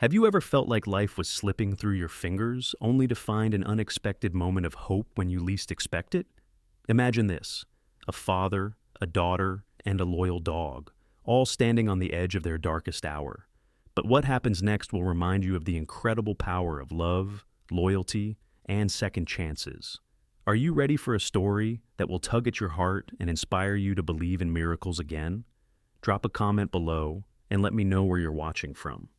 Have you ever felt like life was slipping through your fingers, only to find an unexpected moment of hope when you least expect it? Imagine this: a father, a daughter, and a loyal dog, all standing on the edge of their darkest hour. But what happens next will remind you of the incredible power of love, loyalty, and second chances. Are you ready for a story that will tug at your heart and inspire you to believe in miracles again? Drop a comment below and let me know where you're watching from.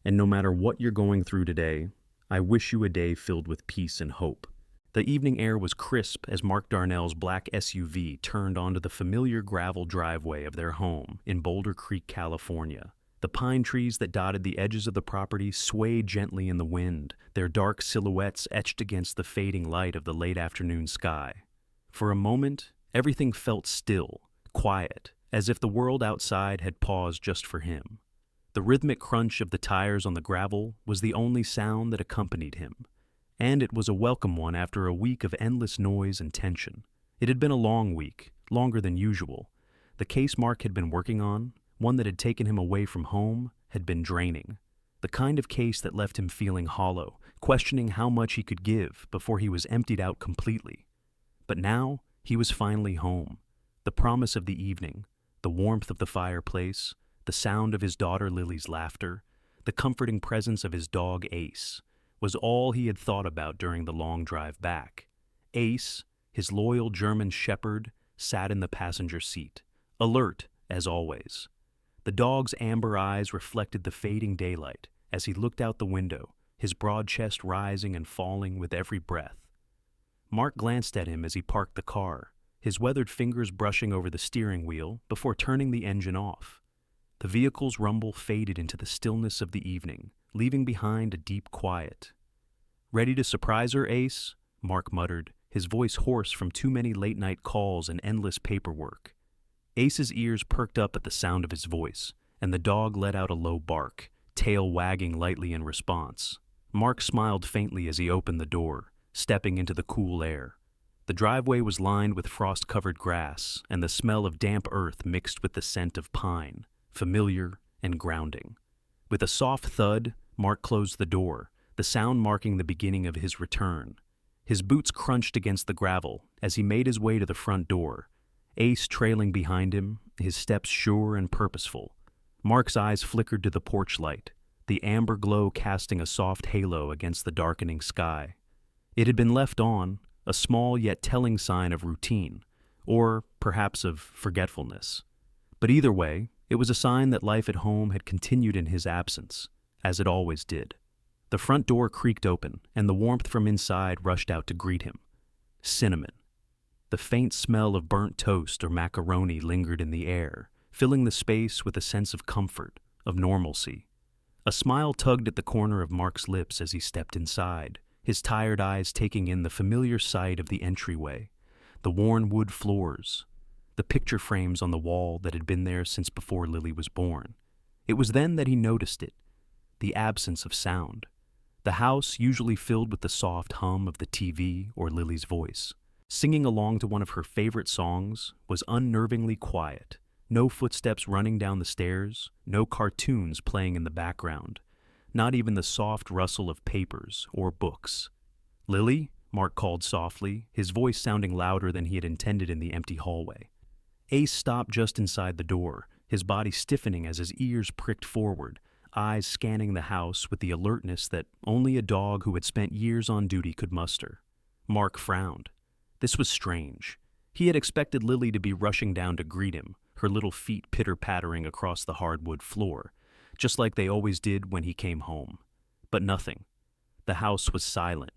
And no matter what you're going through today, I wish you a day filled with peace and hope. The evening air was crisp as Mark Darnell's black SUV turned onto the familiar gravel driveway of their home in Boulder Creek, California. The pine trees that dotted the edges of the property swayed gently in the wind, their dark silhouettes etched against the fading light of the late afternoon sky. For a moment, everything felt still, quiet, as if the world outside had paused just for him. The rhythmic crunch of the tires on the gravel was the only sound that accompanied him, and it was a welcome one after a week of endless noise and tension. It had been a long week, longer than usual. The case Mark had been working on, one that had taken him away from home, had been draining. The kind of case that left him feeling hollow, questioning how much he could give before he was emptied out completely. But now, he was finally home. The promise of the evening, the warmth of the fireplace, the sound of his daughter Lily's laughter, the comforting presence of his dog Ace, was all he had thought about during the long drive back. Ace, his loyal German shepherd, sat in the passenger seat, alert as always. The dog's amber eyes reflected the fading daylight as he looked out the window, his broad chest rising and falling with every breath. Mark glanced at him as he parked the car, his weathered fingers brushing over the steering wheel before turning the engine off. The vehicle's rumble faded into the stillness of the evening, leaving behind a deep quiet. "Ready to surprise her, Ace?" Mark muttered, his voice hoarse from too many late-night calls and endless paperwork. Ace's ears perked up at the sound of his voice, and the dog let out a low bark, tail wagging lightly in response. Mark smiled faintly as he opened the door, stepping into the cool air. The driveway was lined with frost-covered grass, and the smell of damp earth mixed with the scent of pine, familiar and grounding. With a soft thud, Mark closed the door, the sound marking the beginning of his return. His boots crunched against the gravel as he made his way to the front door, Ace trailing behind him, his steps sure and purposeful. Mark's eyes flickered to the porch light, the amber glow casting a soft halo against the darkening sky. It had been left on, a small yet telling sign of routine, or perhaps of forgetfulness. But either way, it was a sign that life at home had continued in his absence, as it always did. The front door creaked open, and the warmth from inside rushed out to greet him. Cinnamon. The faint smell of burnt toast or macaroni lingered in the air, filling the space with a sense of comfort, of normalcy. A smile tugged at the corner of Mark's lips as he stepped inside, his tired eyes taking in the familiar sight of the entryway, the worn wood floors, the picture frames on the wall that had been there since before Lily was born. It was then that he noticed it, the absence of sound. The house, usually filled with the soft hum of the TV or Lily's voice, singing along to one of her favorite songs, was unnervingly quiet. No footsteps running down the stairs, no cartoons playing in the background, not even the soft rustle of papers or books. "Lily?" Mark called softly, his voice sounding louder than he had intended in the empty hallway. Ace stopped just inside the door, his body stiffening as his ears pricked forward, eyes scanning the house with the alertness that only a dog who had spent years on duty could muster. Mark frowned. This was strange. He had expected Lily to be rushing down to greet him, her little feet pitter-pattering across the hardwood floor, just like they always did when he came home. But nothing. The house was silent.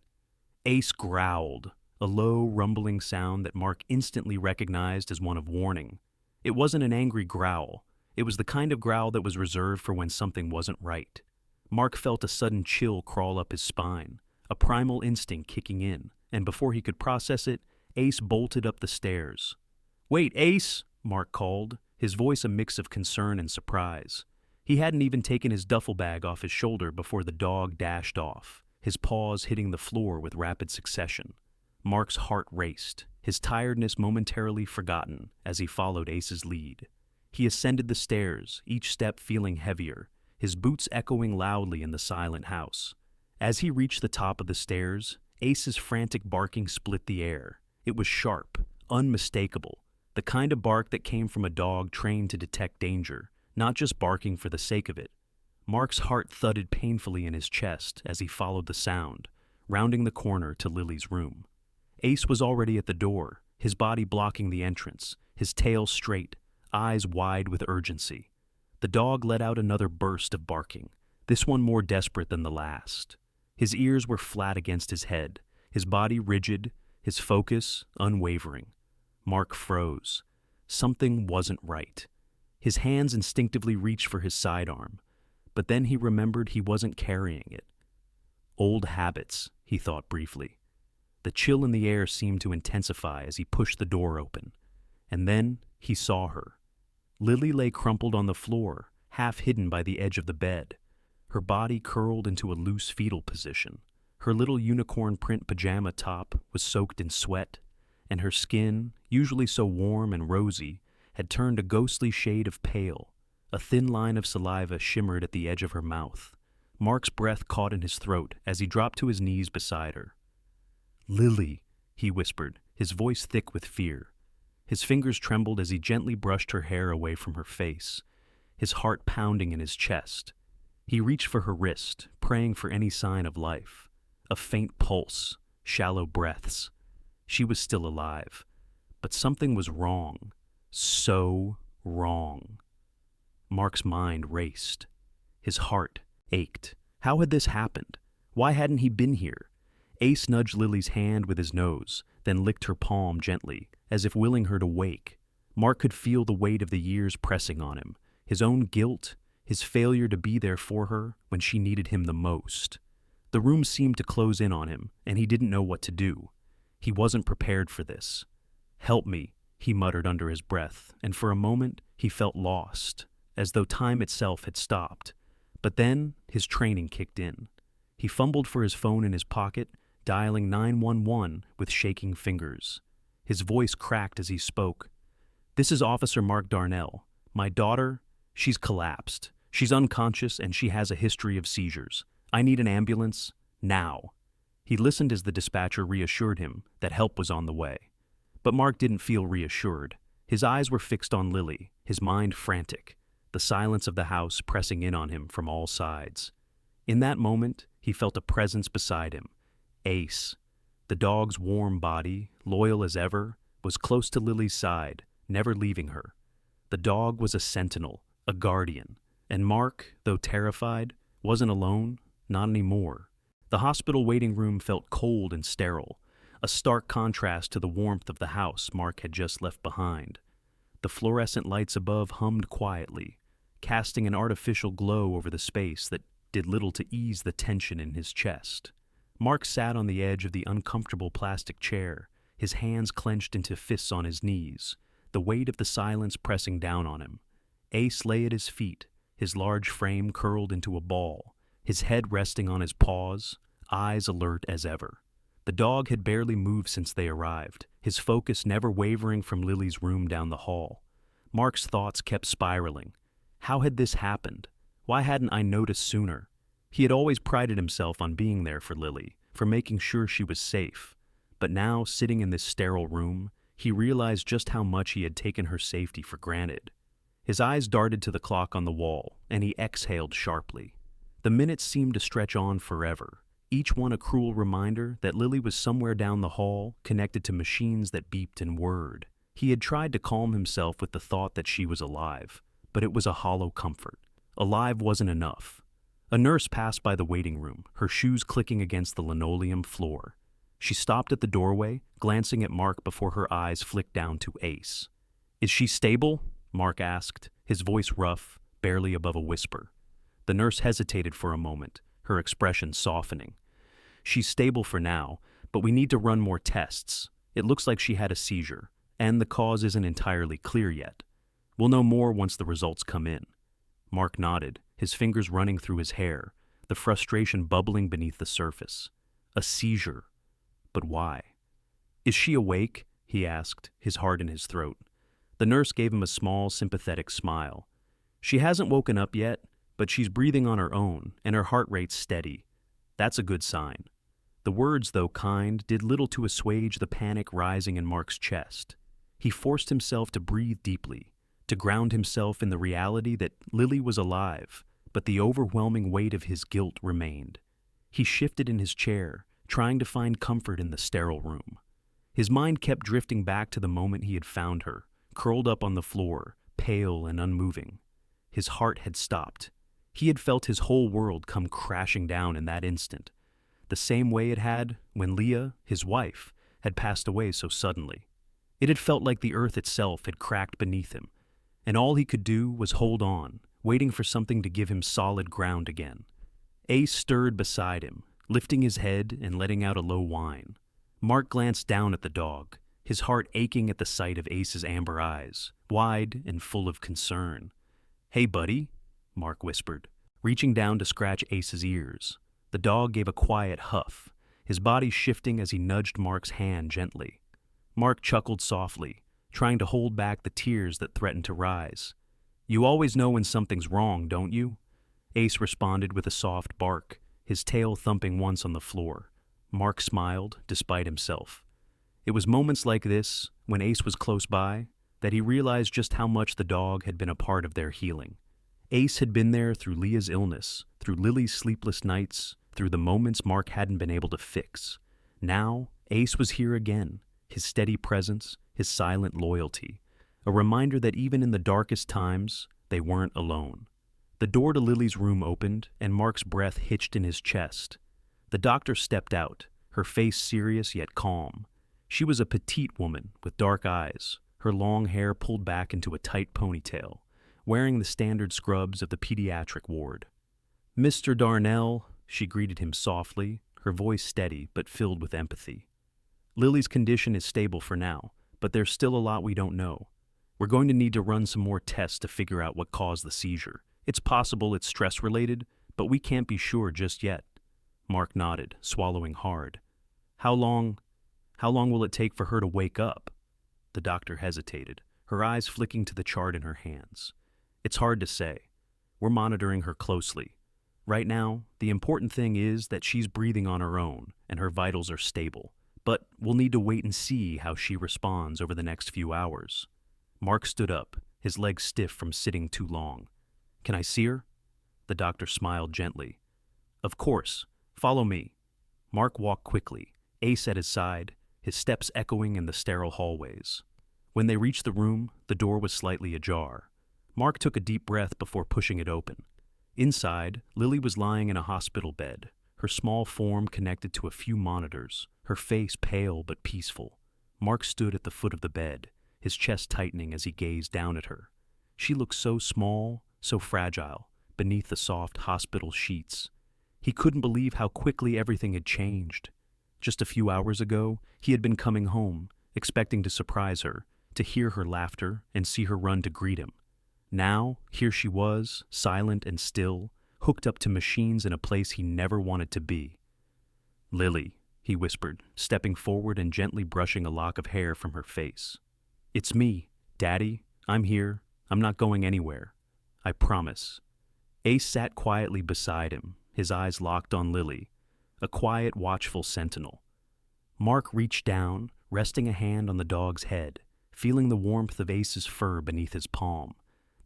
Ace growled, a low, rumbling sound that Mark instantly recognized as one of warning. It wasn't an angry growl. It was the kind of growl that was reserved for when something wasn't right. Mark felt a sudden chill crawl up his spine, a primal instinct kicking in, and before he could process it, Ace bolted up the stairs. "Wait, Ace!" Mark called, his voice a mix of concern and surprise. He hadn't even taken his duffel bag off his shoulder before the dog dashed off, his paws hitting the floor with rapid succession. Mark's heart raced, his tiredness momentarily forgotten as he followed Ace's lead. He ascended the stairs, each step feeling heavier, his boots echoing loudly in the silent house. As he reached the top of the stairs, Ace's frantic barking split the air. It was sharp, unmistakable, the kind of bark that came from a dog trained to detect danger, not just barking for the sake of it. Mark's heart thudded painfully in his chest as he followed the sound, rounding the corner to Lily's room. Ace was already at the door, his body blocking the entrance, his tail straight, eyes wide with urgency. The dog let out another burst of barking, this one more desperate than the last. His ears were flat against his head, his body rigid, his focus unwavering. Mark froze. Something wasn't right. His hands instinctively reached for his sidearm, but then he remembered he wasn't carrying it. Old habits, he thought briefly. The chill in the air seemed to intensify as he pushed the door open. And then he saw her. Lily lay crumpled on the floor, half hidden by the edge of the bed, her body curled into a loose fetal position. Her little unicorn print pajama top was soaked in sweat, and her skin, usually so warm and rosy, had turned a ghostly shade of pale. A thin line of saliva shimmered at the edge of her mouth. Mark's breath caught in his throat as he dropped to his knees beside her. "Lily," he whispered, his voice thick with fear. His fingers trembled as he gently brushed her hair away from her face, his heart pounding in his chest. He reached for her wrist, praying for any sign of life. A faint pulse, shallow breaths. She was still alive. But something was wrong. So wrong. Mark's mind raced. His heart ached. How had this happened? Why hadn't he been here? Ace nudged Lily's hand with his nose, then licked her palm gently, as if willing her to wake. Mark could feel the weight of the years pressing on him, his own guilt, his failure to be there for her when she needed him the most. The room seemed to close in on him, and he didn't know what to do. He wasn't prepared for this. "Help me," he muttered under his breath, and for a moment he felt lost, as though time itself had stopped. But then his training kicked in. He fumbled for his phone in his pocket, dialing 911 with shaking fingers. His voice cracked as he spoke. "This is Officer Mark Darnell. My daughter, she's collapsed. She's unconscious and she has a history of seizures. I need an ambulance, now." He listened as the dispatcher reassured him that help was on the way. But Mark didn't feel reassured. His eyes were fixed on Lily, his mind frantic, the silence of the house pressing in on him from all sides. In that moment, he felt a presence beside him. Ace. The dog's warm body, loyal as ever, was close to Lily's side, never leaving her. The dog was a sentinel, a guardian, and Mark, though terrified, wasn't alone, not anymore. The hospital waiting room felt cold and sterile, a stark contrast to the warmth of the house Mark had just left behind. The fluorescent lights above hummed quietly, casting an artificial glow over the space that did little to ease the tension in his chest. Mark sat on the edge of the uncomfortable plastic chair, his hands clenched into fists on his knees, the weight of the silence pressing down on him. Ace lay at his feet, his large frame curled into a ball, his head resting on his paws, eyes alert as ever. The dog had barely moved since they arrived, his focus never wavering from Lily's room down the hall. Mark's thoughts kept spiraling. How had this happened? Why hadn't I noticed sooner? He had always prided himself on being there for Lily, for making sure she was safe. But now, sitting in this sterile room, he realized just how much he had taken her safety for granted. His eyes darted to the clock on the wall, and he exhaled sharply. The minutes seemed to stretch on forever, each one a cruel reminder that Lily was somewhere down the hall, connected to machines that beeped and whirred. He had tried to calm himself with the thought that she was alive, but it was a hollow comfort. Alive wasn't enough. A nurse passed by the waiting room, her shoes clicking against the linoleum floor. She stopped at the doorway, glancing at Mark before her eyes flicked down to Ace. "Is she stable?" Mark asked, his voice rough, barely above a whisper. The nurse hesitated for a moment, her expression softening. "She's stable for now, but we need to run more tests. It looks like she had a seizure, and the cause isn't entirely clear yet. We'll know more once the results come in." Mark nodded, his fingers running through his hair, the frustration bubbling beneath the surface. A seizure. But why? "Is she awake?" he asked, his heart in his throat. The nurse gave him a small, sympathetic smile. "She hasn't woken up yet, but she's breathing on her own, and her heart rate's steady. That's a good sign. The words, though kind, did little to assuage the panic rising in Mark's chest. He forced himself to breathe deeply, to ground himself in the reality that Lily was alive, but the overwhelming weight of his guilt remained. He shifted in his chair, trying to find comfort in the sterile room. His mind kept drifting back to the moment he had found her, curled up on the floor, pale and unmoving. His heart had stopped. He had felt his whole world come crashing down in that instant, the same way it had when Leah, his wife, had passed away so suddenly. It had felt like the earth itself had cracked beneath him, and all he could do was hold on, waiting for something to give him solid ground again. Ace stirred beside him, lifting his head and letting out a low whine. Mark glanced down at the dog, his heart aching at the sight of Ace's amber eyes, wide and full of concern. "Hey, buddy," Mark whispered, reaching down to scratch Ace's ears. The dog gave a quiet huff, his body shifting as he nudged Mark's hand gently. Mark chuckled softly, trying to hold back the tears that threatened to rise. "You always know when something's wrong, don't you?" Ace responded with a soft bark, his tail thumping once on the floor. Mark smiled, despite himself. It was moments like this, when Ace was close by, that he realized just how much the dog had been a part of their healing. Ace had been there through Leah's illness, through Lily's sleepless nights, through the moments Mark hadn't been able to fix. Now, Ace was here again, his steady presence, his silent loyalty, a reminder that even in the darkest times, they weren't alone. The door to Lily's room opened, and Mark's breath hitched in his chest. The doctor stepped out, her face serious yet calm. She was a petite woman with dark eyes, her long hair pulled back into a tight ponytail, wearing the standard scrubs of the pediatric ward. "Mr. Darnell," she greeted him softly, her voice steady but filled with empathy. "Lily's condition is stable for now, but there's still a lot we don't know. We're going to need to run some more tests to figure out what caused the seizure. It's possible it's stress-related, but we can't be sure just yet." Mark nodded, swallowing hard. How long will it take for her to wake up?" The doctor hesitated, her eyes flicking to the chart in her hands. "It's hard to say. We're monitoring her closely. Right now, the important thing is that she's breathing on her own and her vitals are stable. But we'll need to wait and see how she responds over the next few hours." Mark stood up, his legs stiff from sitting too long. "Can I see her?" The doctor smiled gently. "Of course. Follow me." Mark walked quickly, Ace at his side, his steps echoing in the sterile hallways. When they reached the room, the door was slightly ajar. Mark took a deep breath before pushing it open. Inside, Lily was lying in a hospital bed, her small form connected to a few monitors, her face pale but peaceful. Mark stood at the foot of the bed, his chest tightening as he gazed down at her. She looked so small, so fragile, beneath the soft hospital sheets. He couldn't believe how quickly everything had changed. Just a few hours ago, he had been coming home, expecting to surprise her, to hear her laughter and see her run to greet him. Now, here she was, silent and still, hooked up to machines in a place he never wanted to be. "Lily," he whispered, stepping forward and gently brushing a lock of hair from her face. "It's me, Daddy. I'm here. I'm not going anywhere. I promise." Ace sat quietly beside him, his eyes locked on Lily, a quiet, watchful sentinel. Mark reached down, resting a hand on the dog's head, feeling the warmth of Ace's fur beneath his palm.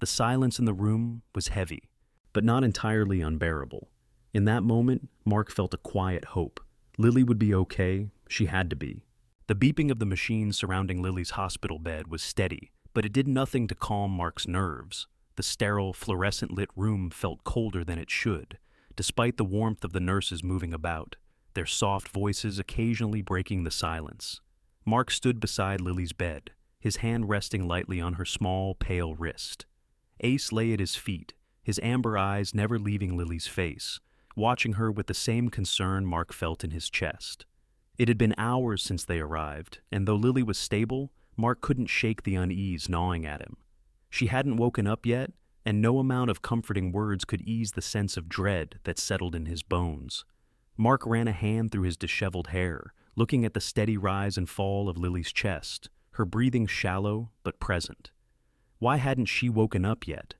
The silence in the room was heavy, but not entirely unbearable. In that moment, Mark felt a quiet hope. Lily would be okay. She had to be. The beeping of the machines surrounding Lily's hospital bed was steady, but it did nothing to calm Mark's nerves. The sterile, fluorescent-lit room felt colder than it should, despite the warmth of the nurses moving about, their soft voices occasionally breaking the silence. Mark stood beside Lily's bed, his hand resting lightly on her small, pale wrist. Ace lay at his feet, his amber eyes never leaving Lily's face, watching her with the same concern Mark felt in his chest. It had been hours since they arrived, and though Lily was stable, Mark couldn't shake the unease gnawing at him. She hadn't woken up yet, and no amount of comforting words could ease the sense of dread that settled in his bones. Mark ran a hand through his disheveled hair, looking at the steady rise and fall of Lily's chest, her breathing shallow but present. Why hadn't she woken up yet?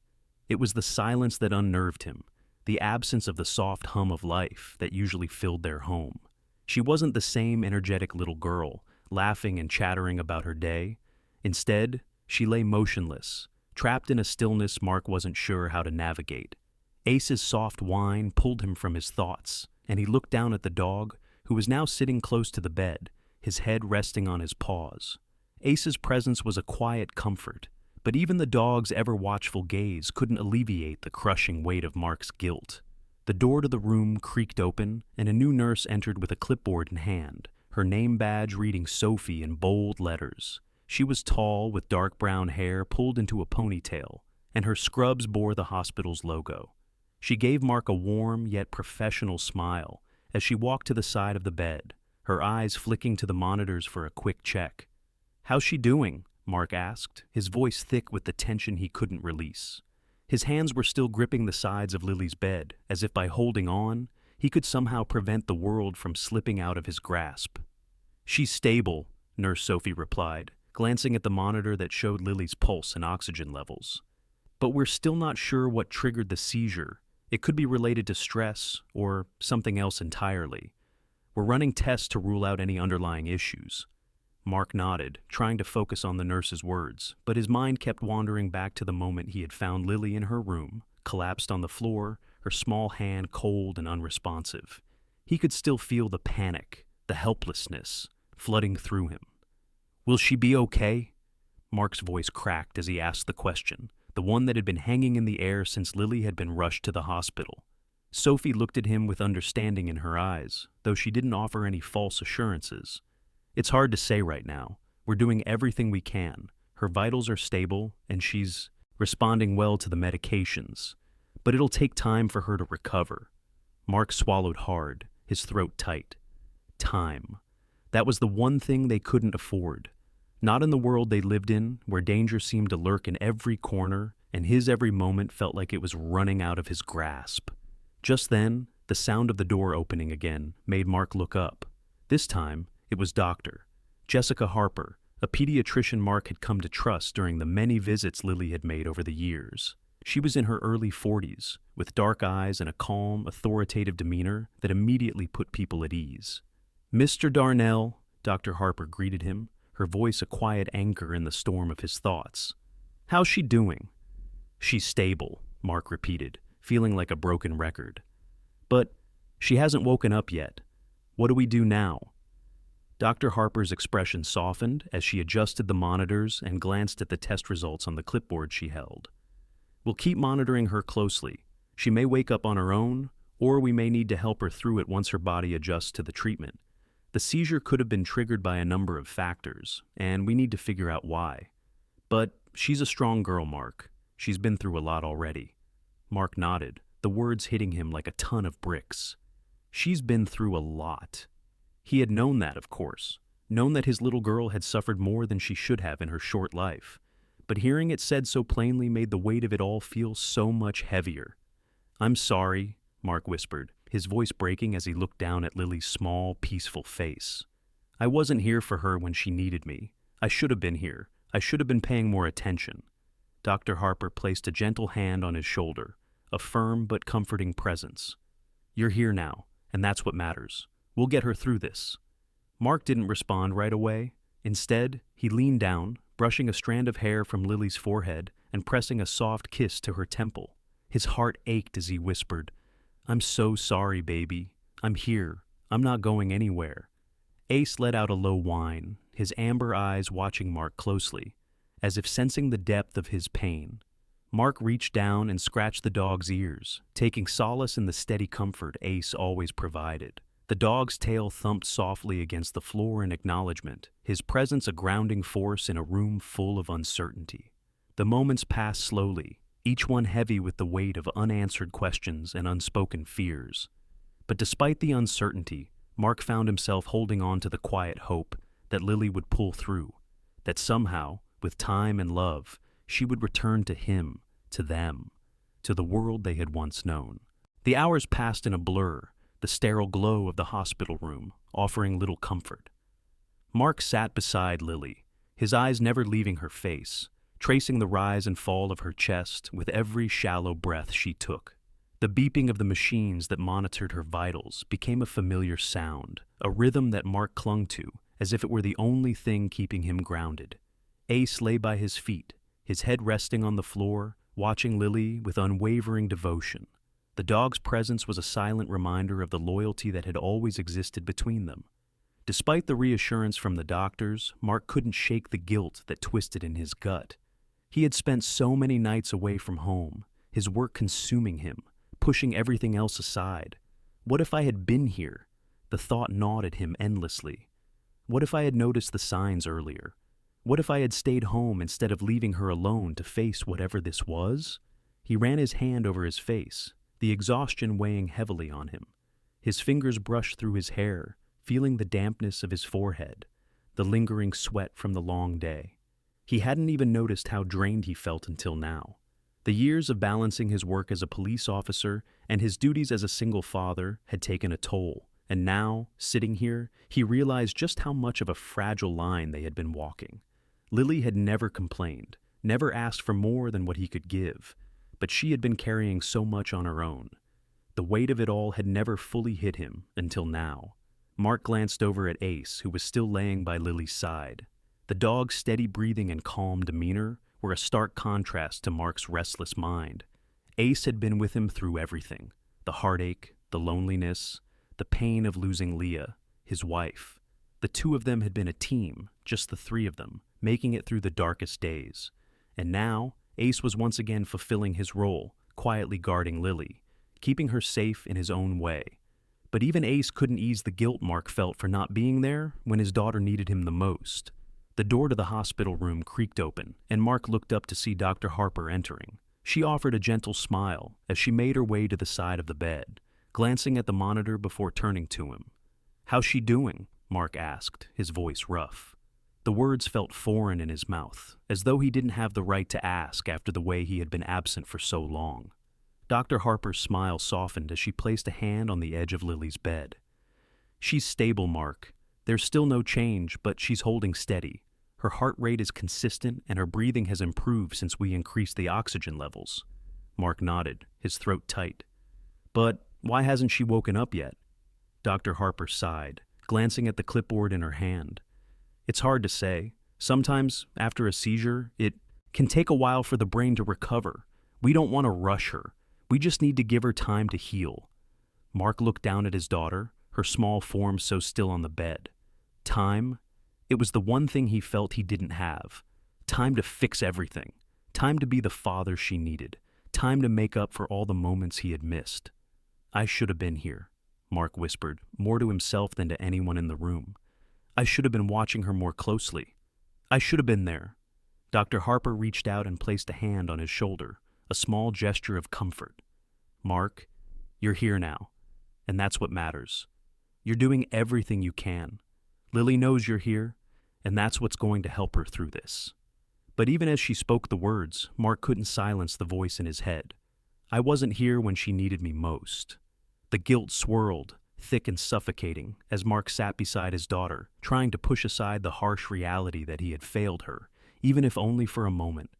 It was the silence that unnerved him, the absence of the soft hum of life that usually filled their home. She wasn't the same energetic little girl, laughing and chattering about her day. Instead, she lay motionless, trapped in a stillness Mark wasn't sure how to navigate. Ace's soft whine pulled him from his thoughts, and he looked down at the dog, who was now sitting close to the bed, his head resting on his paws. Ace's presence was a quiet comfort, but even the dog's ever-watchful gaze couldn't alleviate the crushing weight of Mark's guilt. The door to the room creaked open, and a new nurse entered with a clipboard in hand, her name badge reading Sophie in bold letters. She was tall, with dark brown hair pulled into a ponytail, and her scrubs bore the hospital's logo. She gave Mark a warm yet professional smile as she walked to the side of the bed, her eyes flicking to the monitors for a quick check. "How's she doing?" Mark asked, his voice thick with the tension he couldn't release. His hands were still gripping the sides of Lily's bed, as if by holding on, he could somehow prevent the world from slipping out of his grasp. "She's stable," Nurse Sophie replied, glancing at the monitor that showed Lily's pulse and oxygen levels. "But we're still not sure what triggered the seizure. It could be related to stress or something else entirely. We're running tests to rule out any underlying issues." Mark nodded, trying to focus on the nurse's words, but his mind kept wandering back to the moment he had found Lily in her room, collapsed on the floor, her small hand cold and unresponsive. He could still feel the panic, the helplessness, flooding through him. "Will she be okay?" Mark's voice cracked as he asked the question, the one that had been hanging in the air since Lily had been rushed to the hospital. Sophie looked at him with understanding in her eyes, though she didn't offer any false assurances. "It's hard to say right now. We're doing everything we can. Her vitals are stable, and she's responding well to the medications. But it'll take time for her to recover." Mark swallowed hard, his throat tight. Time. That was the one thing they couldn't afford. Not in the world they lived in, where danger seemed to lurk in every corner, and his every moment felt like it was running out of his grasp. Just then, the sound of the door opening again made Mark look up. This time, it was Dr. Jessica Harper, a pediatrician Mark had come to trust during the many visits Lily had made over the years. She was in her early 40s, with dark eyes and a calm, authoritative demeanor that immediately put people at ease. "Mr. Darnell," Dr. Harper greeted him, her voice a quiet anchor in the storm of his thoughts. "How's she doing?" "She's stable," Mark repeated, feeling like a broken record. "But she hasn't woken up yet. What do we do now?" Dr. Harper's expression softened as she adjusted the monitors and glanced at the test results on the clipboard she held. "We'll keep monitoring her closely. She may wake up on her own, or we may need to help her through it once her body adjusts to the treatment. The seizure could have been triggered by a number of factors, and we need to figure out why. But she's a strong girl, Mark. She's been through a lot already." Mark nodded, the words hitting him like a ton of bricks. She's been through a lot. He had known that, of course, known that his little girl had suffered more than she should have in her short life. But hearing it said so plainly made the weight of it all feel so much heavier. "I'm sorry," Mark whispered, his voice breaking as he looked down at Lily's small, peaceful face. "I wasn't here for her when she needed me. I should have been here. I should have been paying more attention." Dr. Harper placed a gentle hand on his shoulder, a firm but comforting presence. "You're here now, and that's what matters. We'll get her through this." Mark didn't respond right away. Instead, he leaned down, brushing a strand of hair from Lily's forehead and pressing a soft kiss to her temple. His heart ached as he whispered, "I'm so sorry, baby. I'm here. I'm not going anywhere." Ace let out a low whine, his amber eyes watching Mark closely, as if sensing the depth of his pain. Mark reached down and scratched the dog's ears, taking solace in the steady comfort Ace always provided. The dog's tail thumped softly against the floor in acknowledgement, his presence a grounding force in a room full of uncertainty. The moments passed slowly, each one heavy with the weight of unanswered questions and unspoken fears. But despite the uncertainty, Mark found himself holding on to the quiet hope that Lily would pull through, that somehow, with time and love, she would return to him, to them, to the world they had once known. The hours passed in a blur, the sterile glow of the hospital room offering little comfort. Mark sat beside Lily, his eyes never leaving her face, tracing the rise and fall of her chest with every shallow breath she took. The beeping of the machines that monitored her vitals became a familiar sound, a rhythm that Mark clung to, as if it were the only thing keeping him grounded. Ace lay by his feet, his head resting on the floor, watching Lily with unwavering devotion. The dog's presence was a silent reminder of the loyalty that had always existed between them. Despite the reassurance from the doctors, Mark couldn't shake the guilt that twisted in his gut. He had spent so many nights away from home, his work consuming him, pushing everything else aside. What if I had been here? The thought gnawed at him endlessly. What if I had noticed the signs earlier? What if I had stayed home instead of leaving her alone to face whatever this was? He ran his hand over his face, the exhaustion weighing heavily on him. His fingers brushed through his hair, feeling the dampness of his forehead, the lingering sweat from the long day. He hadn't even noticed how drained he felt until now. The years of balancing his work as a police officer and his duties as a single father had taken a toll, and now, sitting here, he realized just how much of a fragile line they had been walking. Lily had never complained, never asked for more than what he could give, but she had been carrying so much on her own. The weight of it all had never fully hit him until now. Mark glanced over at Ace, who was still laying by Lily's side. The dog's steady breathing and calm demeanor were a stark contrast to Mark's restless mind. Ace had been with him through everything: the heartache, the loneliness, the pain of losing Leah, his wife. The two of them had been a team, just the three of them, making it through the darkest days. And now, Ace was once again fulfilling his role, quietly guarding Lily, keeping her safe in his own way. But even Ace couldn't ease the guilt Mark felt for not being there when his daughter needed him the most. The door to the hospital room creaked open, and Mark looked up to see Dr. Harper entering. She offered a gentle smile as she made her way to the side of the bed, glancing at the monitor before turning to him. "How's she doing?" Mark asked, his voice rough. The words felt foreign in his mouth, as though he didn't have the right to ask after the way he had been absent for so long. Dr. Harper's smile softened as she placed a hand on the edge of Lily's bed. "She's stable, Mark. There's still no change, but she's holding steady. Her heart rate is consistent and her breathing has improved since we increased the oxygen levels." Mark nodded, his throat tight. "But why hasn't she woken up yet?" Dr. Harper sighed, glancing at the clipboard in her hand. "It's hard to say. Sometimes, after a seizure, it can take a while for the brain to recover. We don't want to rush her. We just need to give her time to heal." Mark looked down at his daughter, her small form so still on the bed. Time? It was the one thing he felt he didn't have. Time to fix everything. Time to be the father she needed. Time to make up for all the moments he had missed. "I should have been here," Mark whispered, more to himself than to anyone in the room. "I should have been watching her more closely. I should have been there." Dr. Harper reached out and placed a hand on his shoulder, a small gesture of comfort. "Mark, you're here now, and that's what matters. You're doing everything you can. Lily knows you're here, and that's what's going to help her through this." But even as she spoke the words, Mark couldn't silence the voice in his head. "I wasn't here when she needed me most." The guilt swirled, thick and suffocating, as Mark sat beside his daughter, trying to push aside the harsh reality that he had failed her, even if only for a moment.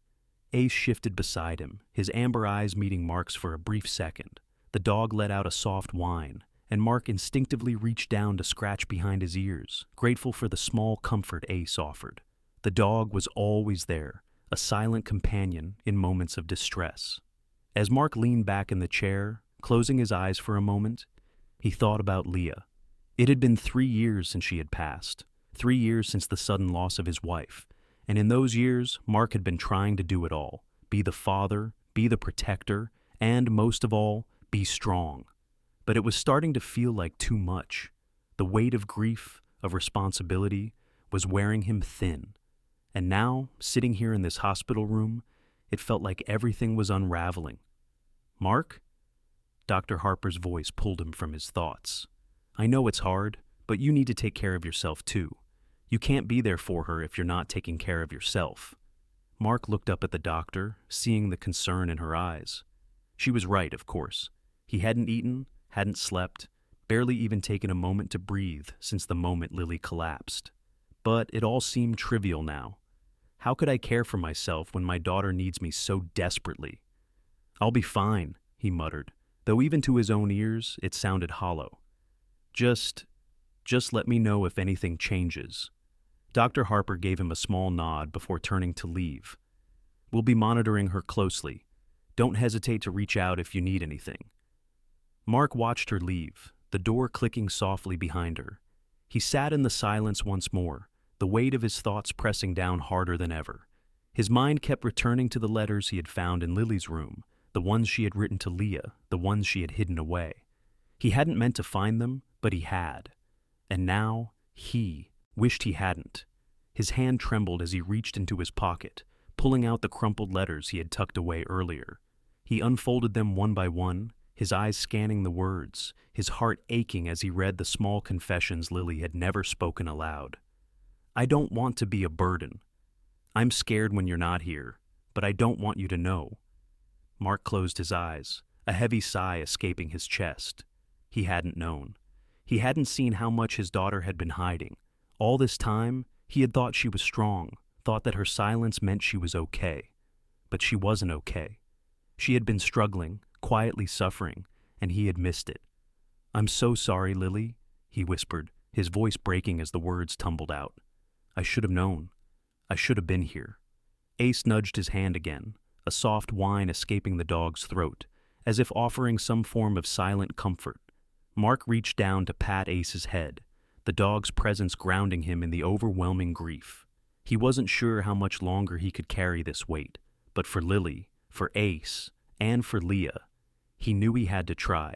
Ace shifted beside him, his amber eyes meeting Mark's for a brief second. The dog let out a soft whine, and Mark instinctively reached down to scratch behind his ears, grateful for the small comfort Ace offered. The dog was always there, a silent companion in moments of distress. As Mark leaned back in the chair, closing his eyes for a moment, he thought about Leah. It had been 3 years since she had passed, 3 years since the sudden loss of his wife, and in those years, Mark had been trying to do it all: be the father, be the protector, and, most of all, be strong. But it was starting to feel like too much. The weight of grief, of responsibility, was wearing him thin. And now, sitting here in this hospital room, it felt like everything was unraveling. "Mark?" Dr. Harper's voice pulled him from his thoughts. "I know it's hard, but you need to take care of yourself too. You can't be there for her if you're not taking care of yourself." Mark looked up at the doctor, seeing the concern in her eyes. She was right, of course. He hadn't eaten, hadn't slept, barely even taken a moment to breathe since the moment Lily collapsed. But it all seemed trivial now. How could I care for myself when my daughter needs me so desperately? I'll be fine, he muttered, though even to his own ears it sounded hollow. Just, just let me know if anything changes. Dr. Harper gave him a small nod before turning to leave. We'll be monitoring her closely. Don't hesitate to reach out if you need anything. Mark watched her leave, the door clicking softly behind her. He sat in the silence once more, the weight of his thoughts pressing down harder than ever. His mind kept returning to the letters he had found in Lily's room, the ones she had written to Leah, the ones she had hidden away. He hadn't meant to find them, but he had. And now, he wished he hadn't. His hand trembled as he reached into his pocket, pulling out the crumpled letters he had tucked away earlier. He unfolded them one by one, his eyes scanning the words, his heart aching as he read the small confessions Lily had never spoken aloud. I don't want to be a burden. I'm scared when you're not here, but I don't want you to know. Mark closed his eyes, a heavy sigh escaping his chest. He hadn't known. He hadn't seen how much his daughter had been hiding. All this time, he had thought she was strong, thought that her silence meant she was okay. But she wasn't okay. She had been struggling, quietly suffering, and he had missed it. I'm so sorry, Lily, he whispered, his voice breaking as the words tumbled out. I should have known. I should have been here. Ace nudged his hand again, a soft whine escaping the dog's throat, as if offering some form of silent comfort. Mark reached down to pat Ace's head, the dog's presence grounding him in the overwhelming grief. He wasn't sure how much longer he could carry this weight, but for Lily, for Ace, and for Leah, he knew he had to try.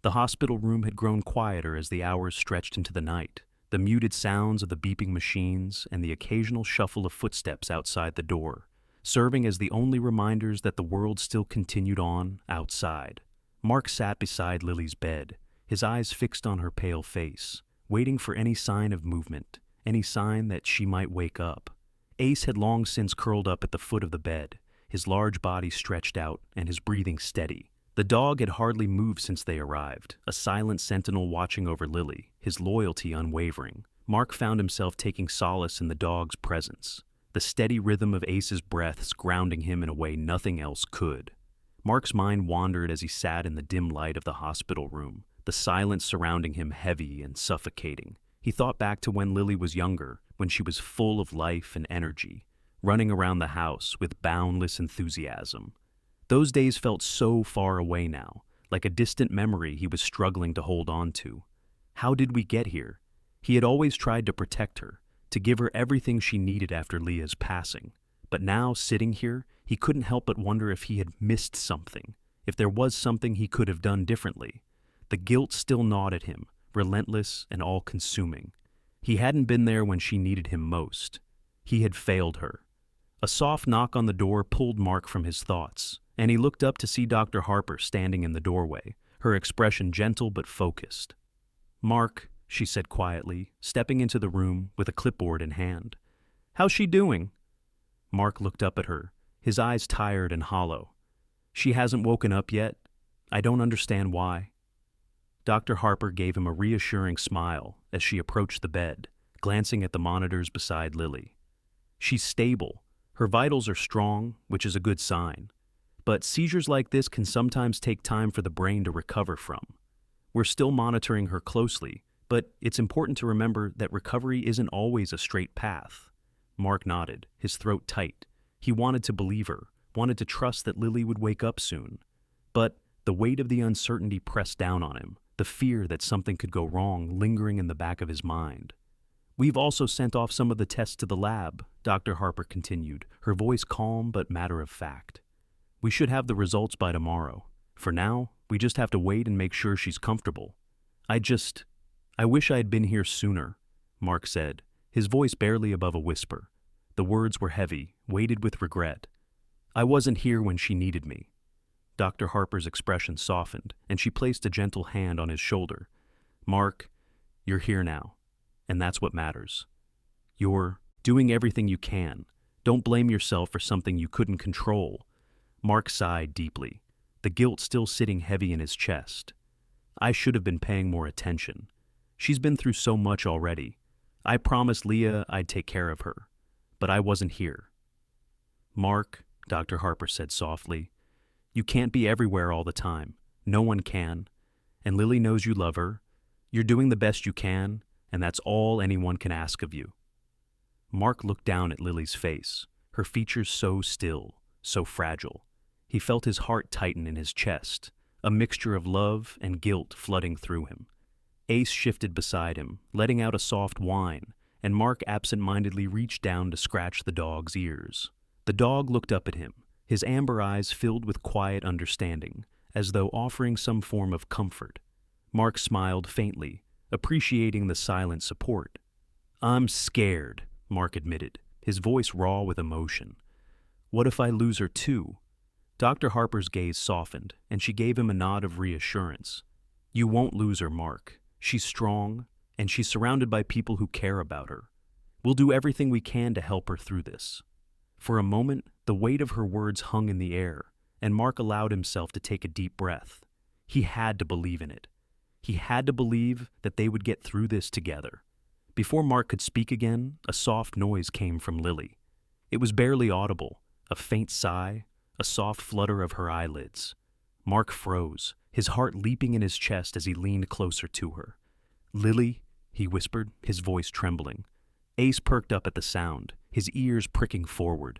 The hospital room had grown quieter as the hours stretched into the night, the muted sounds of the beeping machines and the occasional shuffle of footsteps outside the door, serving as the only reminders that the world still continued on outside. Mark sat beside Lily's bed, his eyes fixed on her pale face, waiting for any sign of movement, any sign that she might wake up. Ace had long since curled up at the foot of the bed, his large body stretched out and his breathing steady. The dog had hardly moved since they arrived, a silent sentinel watching over Lily, his loyalty unwavering. Mark found himself taking solace in the dog's presence, the steady rhythm of Ace's breaths grounding him in a way nothing else could. Mark's mind wandered as he sat in the dim light of the hospital room, the silence surrounding him heavy and suffocating. He thought back to when Lily was younger, when she was full of life and energy, running around the house with boundless enthusiasm. Those days felt so far away now, like a distant memory he was struggling to hold on to. How did we get here? He had always tried to protect her, to give her everything she needed after Leah's passing. But now, sitting here, he couldn't help but wonder if he had missed something, if there was something he could have done differently. The guilt still gnawed at him, relentless and all-consuming. He hadn't been there when she needed him most. He had failed her. A soft knock on the door pulled Mark from his thoughts, and he looked up to see Dr. Harper standing in the doorway, her expression gentle but focused. "Mark," she said quietly, stepping into the room with a clipboard in hand. "How's she doing?" Mark looked up at her, his eyes tired and hollow. "She hasn't woken up yet. I don't understand why." Dr. Harper gave him a reassuring smile as she approached the bed, glancing at the monitors beside Lily. "She's stable. Her vitals are strong, which is a good sign. But seizures like this can sometimes take time for the brain to recover from. We're still monitoring her closely, but it's important to remember that recovery isn't always a straight path." Mark nodded, his throat tight. He wanted to believe her, wanted to trust that Lily would wake up soon. But the weight of the uncertainty pressed down on him, the fear that something could go wrong lingering in the back of his mind. "We've also sent off some of the tests to the lab," Dr. Harper continued, her voice calm but matter of fact. "We should have the results by tomorrow. For now, we just have to wait and make sure she's comfortable. I wish I had been here sooner," Mark said, his voice barely above a whisper. The words were heavy, weighted with regret. "I wasn't here when she needed me." Dr. Harper's expression softened, and she placed a gentle hand on his shoulder. "Mark, you're here now, and that's what matters. You're doing everything you can. Don't blame yourself for something you couldn't control." Mark sighed deeply, the guilt still sitting heavy in his chest. "I should have been paying more attention. She's been through so much already. I promised Leah I'd take care of her, but I wasn't here. "Mark," Dr. Harper said softly, "you can't be everywhere all the time. No one can. And Lily knows you love her. You're doing the best you can, and that's all anyone can ask of you." Mark looked down at Lily's face, her features so still, so fragile. He felt his heart tighten in his chest, a mixture of love and guilt flooding through him. Ace shifted beside him, letting out a soft whine, and Mark absent-mindedly reached down to scratch the dog's ears. The dog looked up at him, his amber eyes filled with quiet understanding, as though offering some form of comfort. Mark smiled faintly, appreciating the silent support. "I'm scared," Mark admitted, his voice raw with emotion. "What if I lose her too?" Dr. Harper's gaze softened, and she gave him a nod of reassurance. "You won't lose her, Mark. She's strong, and she's surrounded by people who care about her. We'll do everything we can to help her through this." For a moment, the weight of her words hung in the air, and Mark allowed himself to take a deep breath. He had to believe in it. He had to believe that they would get through this together. Before Mark could speak again, a soft noise came from Lily. It was barely audible, a faint sigh, a soft flutter of her eyelids. Mark froze, his heart leaping in his chest as he leaned closer to her. "Lily," he whispered, his voice trembling. Ace perked up at the sound, his ears pricking forward.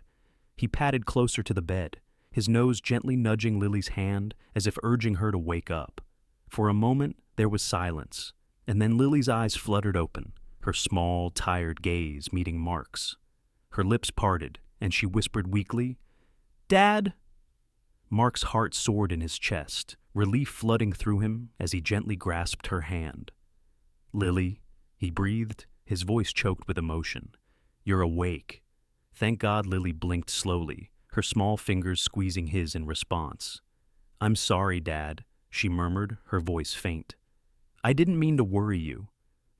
He padded closer to the bed, his nose gently nudging Lily's hand as if urging her to wake up. For a moment, there was silence, and then Lily's eyes fluttered open, her small, tired gaze meeting Mark's. Her lips parted, and she whispered weakly, "Dad?" Mark's heart soared in his chest, relief flooding through him as he gently grasped her hand. "Lily," he breathed, his voice choked with emotion. "You're awake." Thank God Lily blinked slowly, her small fingers squeezing his in response. "I'm sorry, Dad," she murmured, her voice faint. "I didn't mean to worry you."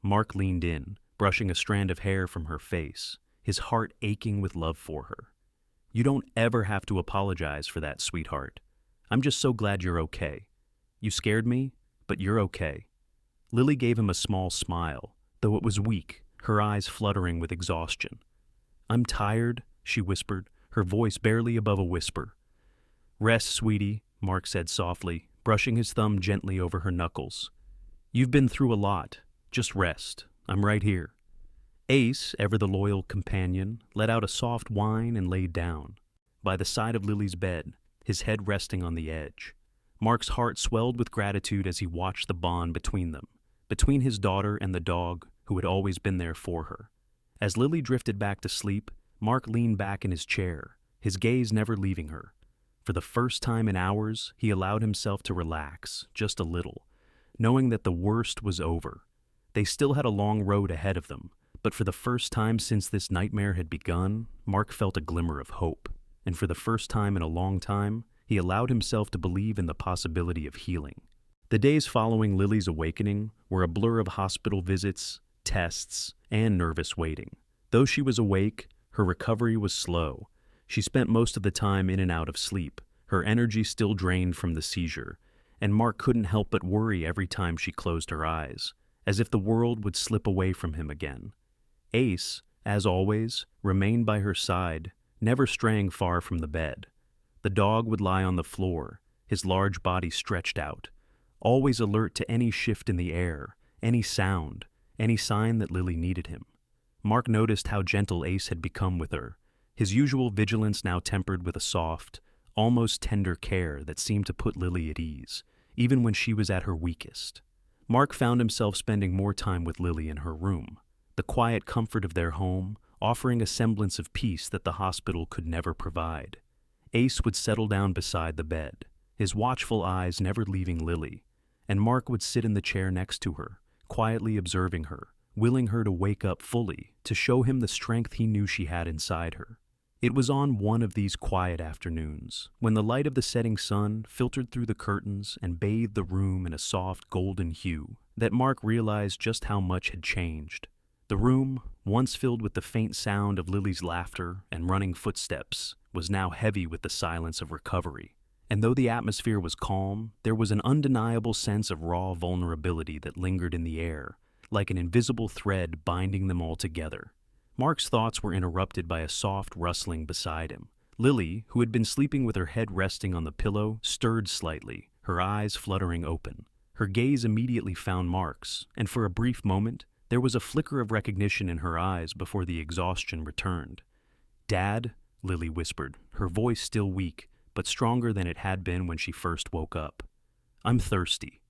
Mark leaned in, brushing a strand of hair from her face, his heart aching with love for her. "You don't ever have to apologize for that, sweetheart. I'm just so glad you're okay. You scared me, but you're okay." Lily gave him a small smile, though it was weak, her eyes fluttering with exhaustion. "I'm tired," she whispered, her voice barely above a whisper. "Rest, sweetie," Mark said softly, brushing his thumb gently over her knuckles. "You've been through a lot. Just rest. I'm right here." Ace, ever the loyal companion, let out a soft whine and laid down, by the side of Lily's bed, his head resting on the edge. Mark's heart swelled with gratitude as he watched the bond between them, between his daughter and the dog who had always been there for her. As Lily drifted back to sleep, Mark leaned back in his chair, his gaze never leaving her. For the first time in hours, he allowed himself to relax, just a little, knowing that the worst was over. They still had a long road ahead of them, but for the first time since this nightmare had begun, Mark felt a glimmer of hope, and for the first time in a long time, he allowed himself to believe in the possibility of healing. The days following Lily's awakening were a blur of hospital visits, tests, and nervous waiting. Though she was awake, her recovery was slow. She spent most of the time in and out of sleep, her energy still drained from the seizure, and Mark couldn't help but worry every time she closed her eyes, as if the world would slip away from him again. Ace, as always, remained by her side, never straying far from the bed. The dog would lie on the floor, his large body stretched out, always alert to any shift in the air, any sound, any sign that Lily needed him. Mark noticed how gentle Ace had become with her, his usual vigilance now tempered with a soft, almost tender care that seemed to put Lily at ease, even when she was at her weakest. Mark found himself spending more time with Lily in her room, the quiet comfort of their home, offering a semblance of peace that the hospital could never provide. Ace would settle down beside the bed, his watchful eyes never leaving Lily, and Mark would sit in the chair next to her, quietly observing her, willing her to wake up fully, to show him the strength he knew she had inside her. It was on one of these quiet afternoons, when the light of the setting sun filtered through the curtains and bathed the room in a soft golden hue, that Mark realized just how much had changed. The room, once filled with the faint sound of Lily's laughter and running footsteps, was now heavy with the silence of recovery. And though the atmosphere was calm, there was an undeniable sense of raw vulnerability that lingered in the air, like an invisible thread binding them all together. Mark's thoughts were interrupted by a soft rustling beside him, Lily, who had been sleeping with her head resting on the pillow, stirred slightly, her eyes fluttering open. Her gaze immediately found Mark's, and for a brief moment, there was a flicker of recognition in her eyes before the exhaustion returned. "Dad," Lily whispered, her voice still weak, but stronger than it had been when she first woke up. "I'm thirsty."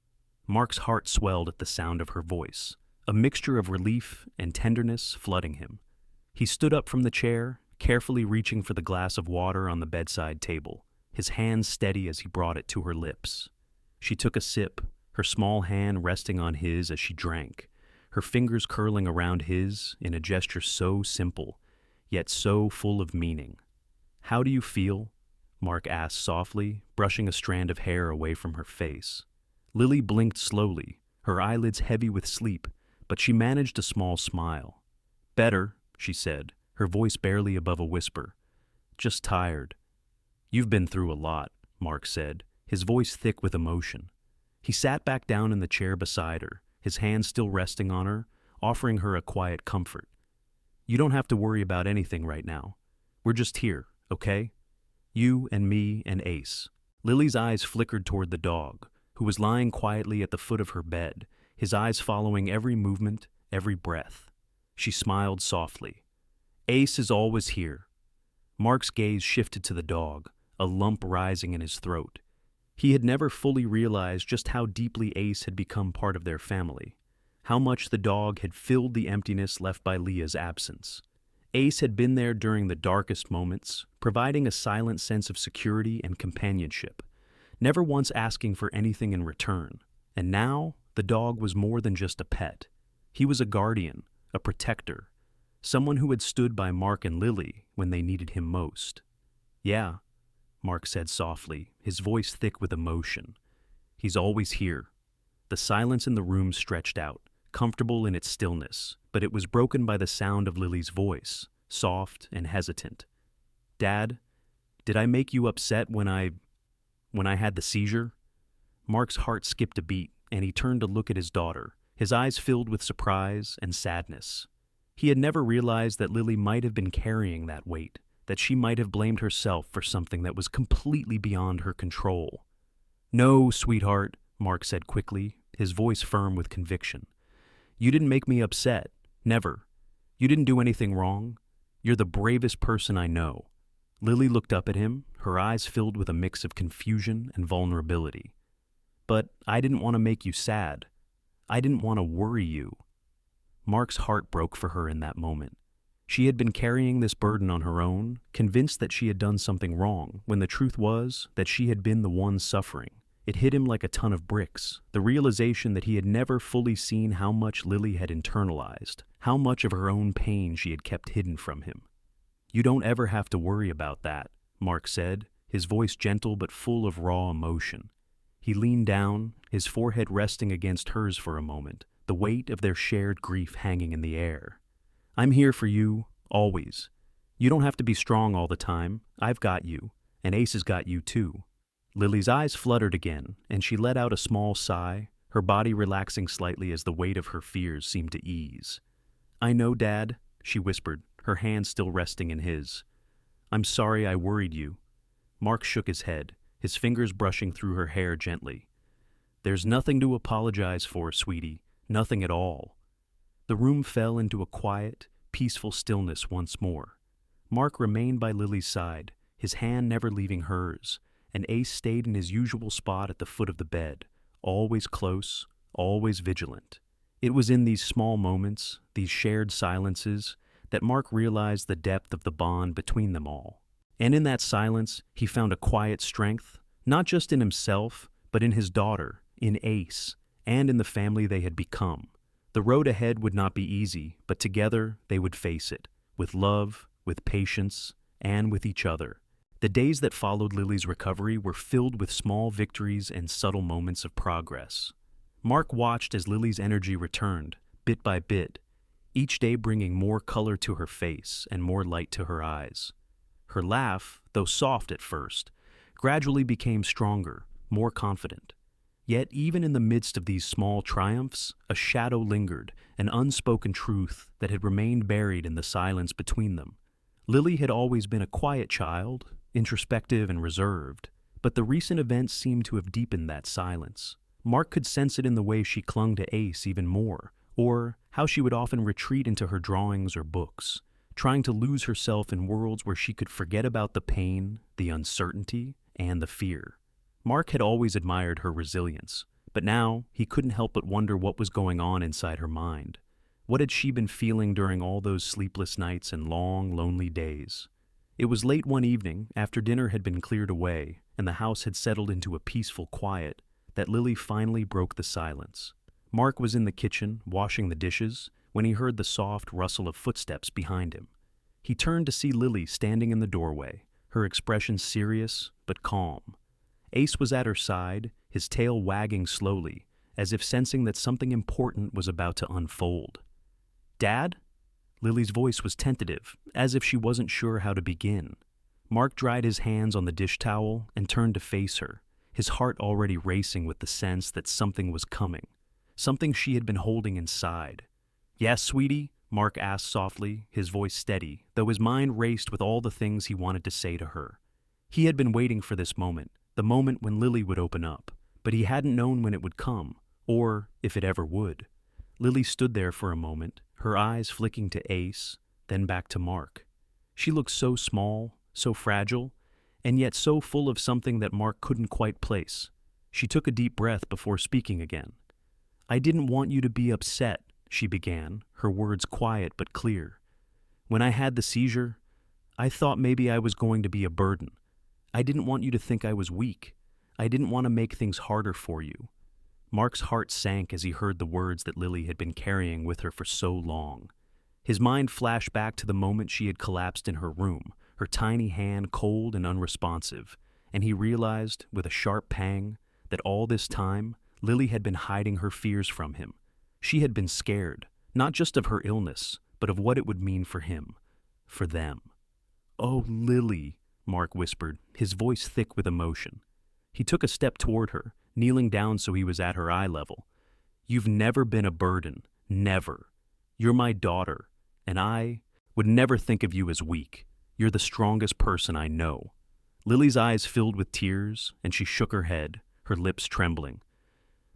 Mark's heart swelled at the sound of her voice, a mixture of relief and tenderness flooding him. He stood up from the chair, carefully reaching for the glass of water on the bedside table, his hand steady as he brought it to her lips. She took a sip, her small hand resting on his as she drank, her fingers curling around his in a gesture so simple, yet so full of meaning. "How do you feel?" Mark asked softly, brushing a strand of hair away from her face. Lily blinked slowly, her eyelids heavy with sleep, but she managed a small smile. "Better," she said, her voice barely above a whisper. "Just tired." "You've been through a lot," Mark said, his voice thick with emotion. He sat back down in the chair beside her, his hand still resting on her, offering her a quiet comfort. "You don't have to worry about anything right now. We're just here, okay? You and me and Ace." Lily's eyes flickered toward the dog, who was lying quietly at the foot of her bed, his eyes following every movement, every breath. She smiled softly. "Ace is always here." Mark's gaze shifted to the dog, a lump rising in his throat. He had never fully realized just how deeply Ace had become part of their family, how much the dog had filled the emptiness left by Leah's absence. Ace had been there during the darkest moments, providing a silent sense of security and companionship, never once asking for anything in return. And now, the dog was more than just a pet. He was a guardian, a protector, someone who had stood by Mark and Lily when they needed him most. "Yeah," Mark said softly, his voice thick with emotion. "He's always here." The silence in the room stretched out, comfortable in its stillness, but it was broken by the sound of Lily's voice, soft and hesitant. "Dad, did I make you upset when I had the seizure?" Mark's heart skipped a beat, and he turned to look at his daughter, his eyes filled with surprise and sadness. He had never realized that Lily might have been carrying that weight, that she might have blamed herself for something that was completely beyond her control. "No, sweetheart," Mark said quickly, his voice firm with conviction. "You didn't make me upset. Never. You didn't do anything wrong. You're the bravest person I know." Lily looked up at him, her eyes filled with a mix of confusion and vulnerability. "But I didn't want to make you sad. I didn't want to worry you." Mark's heart broke for her in that moment. She had been carrying this burden on her own, convinced that she had done something wrong, when the truth was that she had been the one suffering. It hit him like a ton of bricks, the realization that he had never fully seen how much Lily had internalized, how much of her own pain she had kept hidden from him. "You don't ever have to worry about that," Mark said, his voice gentle but full of raw emotion. He leaned down, his forehead resting against hers for a moment, the weight of their shared grief hanging in the air. "I'm here for you, always. You don't have to be strong all the time. I've got you, and Ace has got you too." Lily's eyes fluttered again, and she let out a small sigh, her body relaxing slightly as the weight of her fears seemed to ease. "I know, Dad," she whispered, her hand still resting in his. "I'm sorry I worried you." Mark shook his head, his fingers brushing through her hair gently. "There's nothing to apologize for, sweetie, nothing at all." The room fell into a quiet, peaceful stillness once more. Mark remained by Lily's side, his hand never leaving hers, and Ace stayed in his usual spot at the foot of the bed, always close, always vigilant. It was in these small moments, these shared silences, that Mark realized the depth of the bond between them all. And in that silence, he found a quiet strength, not just in himself, but in his daughter, in Ace, and in the family they had become. The road ahead would not be easy, but together they would face it, with love, with patience, and with each other. The days that followed Lily's recovery were filled with small victories and subtle moments of progress. Mark watched as Lily's energy returned, bit by bit, each day bringing more color to her face and more light to her eyes. Her laugh, though soft at first, gradually became stronger, more confident. Yet even in the midst of these small triumphs, a shadow lingered, an unspoken truth that had remained buried in the silence between them. Lily had always been a quiet child, introspective and reserved, but the recent events seemed to have deepened that silence. Mark could sense it in the way she clung to Ace even more, or how she would often retreat into her drawings or books, trying to lose herself in worlds where she could forget about the pain, the uncertainty, and the fear. Mark had always admired her resilience, but now he couldn't help but wonder what was going on inside her mind. What had she been feeling during all those sleepless nights and long, lonely days? It was late one evening, after dinner had been cleared away and the house had settled into a peaceful quiet, that Lily finally broke the silence. Mark was in the kitchen, washing the dishes, when he heard the soft rustle of footsteps behind him. He turned to see Lily standing in the doorway, her expression serious but calm. Ace was at her side, his tail wagging slowly, as if sensing that something important was about to unfold. "Dad?" Lily's voice was tentative, as if she wasn't sure how to begin. Mark dried his hands on the dish towel and turned to face her, his heart already racing with the sense that something was coming, something she had been holding inside. "Yes, sweetie?" Mark asked softly, his voice steady, though his mind raced with all the things he wanted to say to her. He had been waiting for this moment, the moment when Lily would open up, but he hadn't known when it would come, or if it ever would. Lily stood there for a moment, her eyes flicking to Ace, then back to Mark. She looked so small, so fragile, and yet so full of something that Mark couldn't quite place. She took a deep breath before speaking again. "I didn't want you to be upset," she began, her words quiet but clear. "When I had the seizure, I thought maybe I was going to be a burden. I didn't want you to think I was weak. I didn't want to make things harder for you." Mark's heart sank as he heard the words that Lily had been carrying with her for so long. His mind flashed back to the moment she had collapsed in her room, her tiny hand cold and unresponsive, and he realized, with a sharp pang, that all this time, Lily had been hiding her fears from him. She had been scared, not just of her illness, but of what it would mean for him, for them. "Oh, Lily," Mark whispered, his voice thick with emotion. He took a step toward her, kneeling down so he was at her eye level. "You've never been a burden, never. You're my daughter, and I would never think of you as weak. You're the strongest person I know." Lily's eyes filled with tears, and she shook her head, her lips trembling.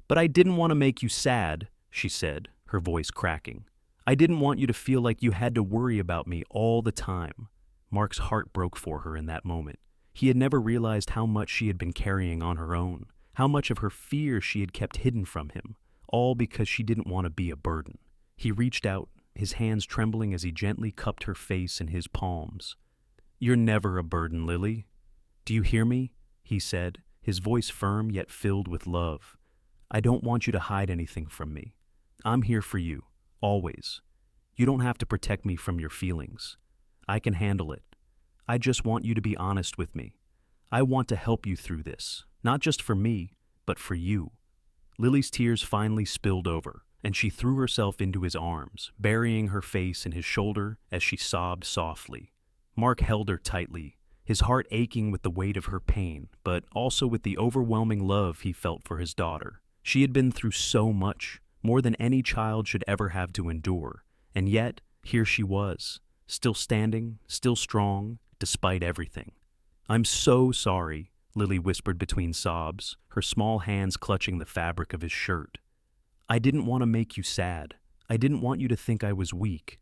"But I didn't want to make you sad," she said, her voice cracking. "I didn't want you to feel like you had to worry about me all the time." Mark's heart broke for her in that moment. He had never realized how much she had been carrying on her own, how much of her fear she had kept hidden from him, all because she didn't want to be a burden. He reached out, his hands trembling as he gently cupped her face in his palms. "You're never a burden, Lily. Do you hear me?" he said, his voice firm yet filled with love. "I don't want you to hide anything from me. I'm here for you, always. You don't have to protect me from your feelings. I can handle it. I just want you to be honest with me. I want to help you through this, not just for me, but for you." Lily's tears finally spilled over, and she threw herself into his arms, burying her face in his shoulder as she sobbed softly. Mark held her tightly, his heart aching with the weight of her pain, but also with the overwhelming love he felt for his daughter. She had been through so much, more than any child should ever have to endure, and yet, here she was, still standing, still strong, despite everything. "I'm so sorry," Lily whispered between sobs, her small hands clutching the fabric of his shirt. "I didn't want to make you sad. I didn't want you to think I was weak."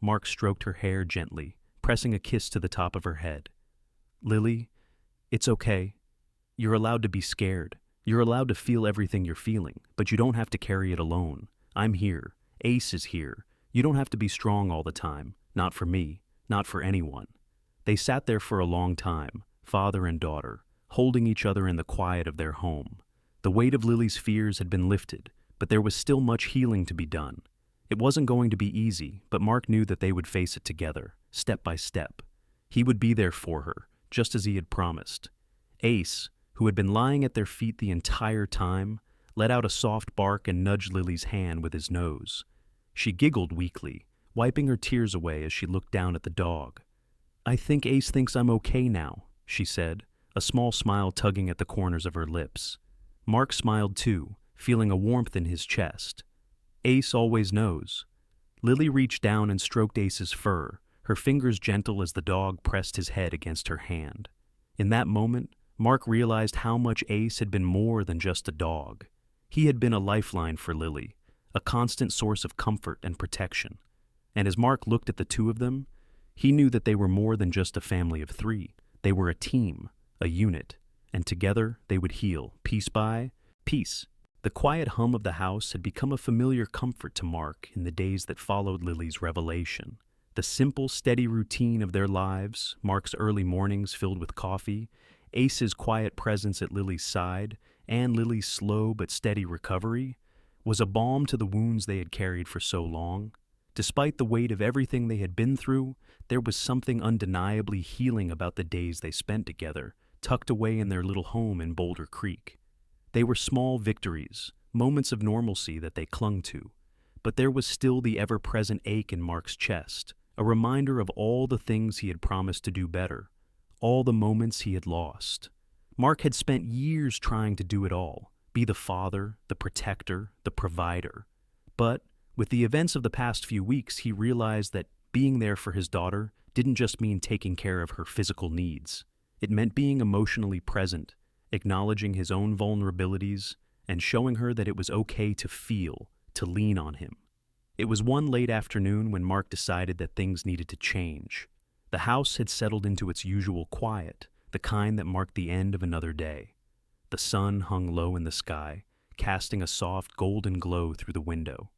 Mark stroked her hair gently, pressing a kiss to the top of her head. "Lily, it's okay. You're allowed to be scared. You're allowed to feel everything you're feeling, but you don't have to carry it alone. I'm here. Ace is here. You don't have to be strong all the time. Not for me. Not for anyone." They sat there for a long time, father and daughter, holding each other in the quiet of their home. The weight of Lily's fears had been lifted, but there was still much healing to be done. It wasn't going to be easy, but Mark knew that they would face it together, step by step. He would be there for her, just as he had promised. Ace, who had been lying at their feet the entire time, let out a soft bark and nudged Lily's hand with his nose. She giggled weakly, wiping her tears away as she looked down at the dog. "I think Ace thinks I'm okay now," she said, a small smile tugging at the corners of her lips. Mark smiled too, feeling a warmth in his chest. "Ace always knows." Lily reached down and stroked Ace's fur, her fingers gentle as the dog pressed his head against her hand. In that moment, Mark realized how much Ace had been more than just a dog. He had been a lifeline for Lily, a constant source of comfort and protection. And as Mark looked at the two of them, he knew that they were more than just a family of three. They were a team, a unit, and together they would heal, piece by piece. The quiet hum of the house had become a familiar comfort to Mark in the days that followed Lily's revelation. The simple, steady routine of their lives, Mark's early mornings filled with coffee, Ace's quiet presence at Lily's side, and Lily's slow but steady recovery, was a balm to the wounds they had carried for so long. Despite the weight of everything they had been through, there was something undeniably healing about the days they spent together, tucked away in their little home in Boulder Creek. They were small victories, moments of normalcy that they clung to, but there was still the ever-present ache in Mark's chest, a reminder of all the things he had promised to do better, all the moments he had lost. Mark had spent years trying to do it all, be the father, the protector, the provider. But with the events of the past few weeks, he realized that being there for his daughter didn't just mean taking care of her physical needs. It meant being emotionally present, acknowledging his own vulnerabilities, and showing her that it was okay to feel, to lean on him. It was one late afternoon when Mark decided that things needed to change. The house had settled into its usual quiet, the kind that marked the end of another day. The sun hung low in the sky, casting a soft golden glow through the window.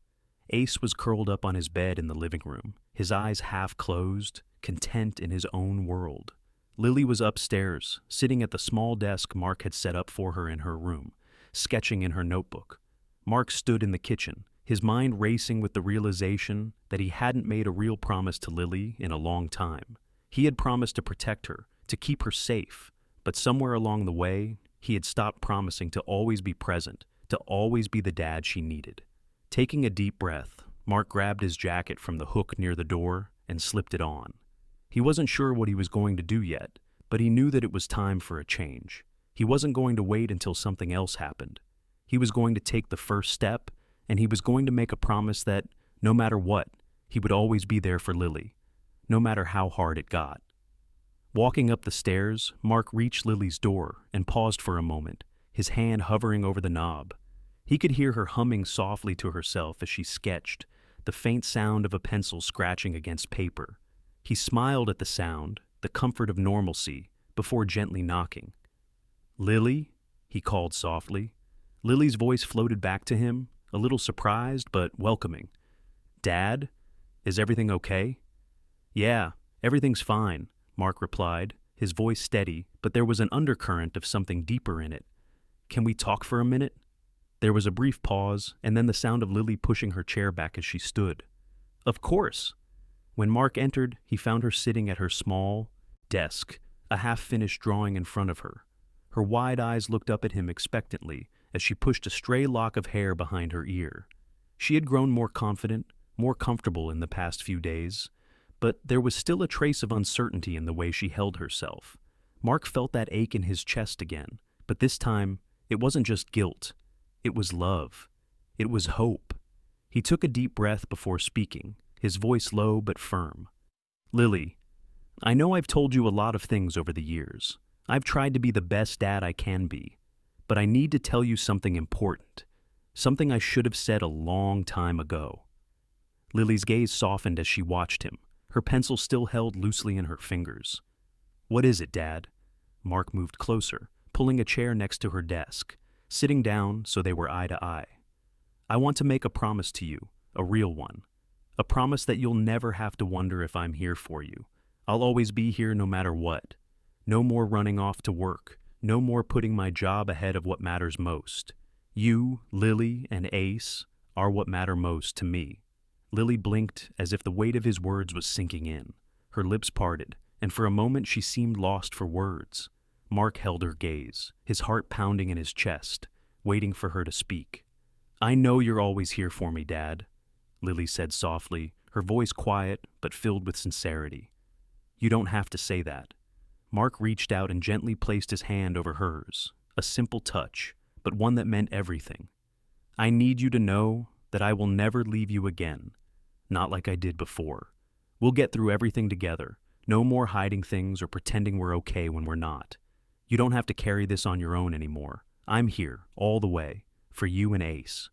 Ace was curled up on his bed in the living room, his eyes half closed, content in his own world. Lily was upstairs, sitting at the small desk Mark had set up for her in her room, sketching in her notebook. Mark stood in the kitchen, his mind racing with the realization that he hadn't made a real promise to Lily in a long time. He had promised to protect her, to keep her safe, but somewhere along the way, he had stopped promising to always be present, to always be the dad she needed. Taking a deep breath, Mark grabbed his jacket from the hook near the door and slipped it on. He wasn't sure what he was going to do yet, but he knew that it was time for a change. He wasn't going to wait until something else happened. He was going to take the first step, and he was going to make a promise that, no matter what, he would always be there for Lily, no matter how hard it got. Walking up the stairs, Mark reached Lily's door and paused for a moment, his hand hovering over the knob. He could hear her humming softly to herself as she sketched, the faint sound of a pencil scratching against paper. He smiled at the sound, the comfort of normalcy, before gently knocking. "Lily?" he called softly. Lily's voice floated back to him, a little surprised but welcoming. "Dad? Is everything okay?" "Yeah, everything's fine," Mark replied, his voice steady, but there was an undercurrent of something deeper in it. "Can we talk for a minute?" There was a brief pause, and then the sound of Lily pushing her chair back as she stood. "Of course." When Mark entered, he found her sitting at her small desk, a half-finished drawing in front of her. Her wide eyes looked up at him expectantly as she pushed a stray lock of hair behind her ear. She had grown more confident, more comfortable in the past few days, but there was still a trace of uncertainty in the way she held herself. Mark felt that ache in his chest again, but this time, it wasn't just guilt. It was love. It was hope. He took a deep breath before speaking, his voice low but firm. "Lily, I know I've told you a lot of things over the years. I've tried to be the best dad I can be, but I need to tell you something important, something I should have said a long time ago." Lily's gaze softened as she watched him, her pencil still held loosely in her fingers. "What is it, Dad?" Mark moved closer, pulling a chair next to her desk, sitting down so they were eye to eye. "I want to make a promise to you, a real one. A promise that you'll never have to wonder if I'm here for you. I'll always be here no matter what. No more running off to work. No more putting my job ahead of what matters most. You, Lily, and Ace are what matter most to me." Lily blinked as if the weight of his words was sinking in. Her lips parted, and for a moment she seemed lost for words. Mark held her gaze, his heart pounding in his chest, waiting for her to speak. "I know you're always here for me, Dad," Lily said softly, her voice quiet but filled with sincerity. "You don't have to say that." Mark reached out and gently placed his hand over hers, a simple touch, but one that meant everything. "I need you to know that I will never leave you again, not like I did before. We'll get through everything together, no more hiding things or pretending we're okay when we're not. You don't have to carry this on your own anymore. I'm here, all the way, for you and Ace."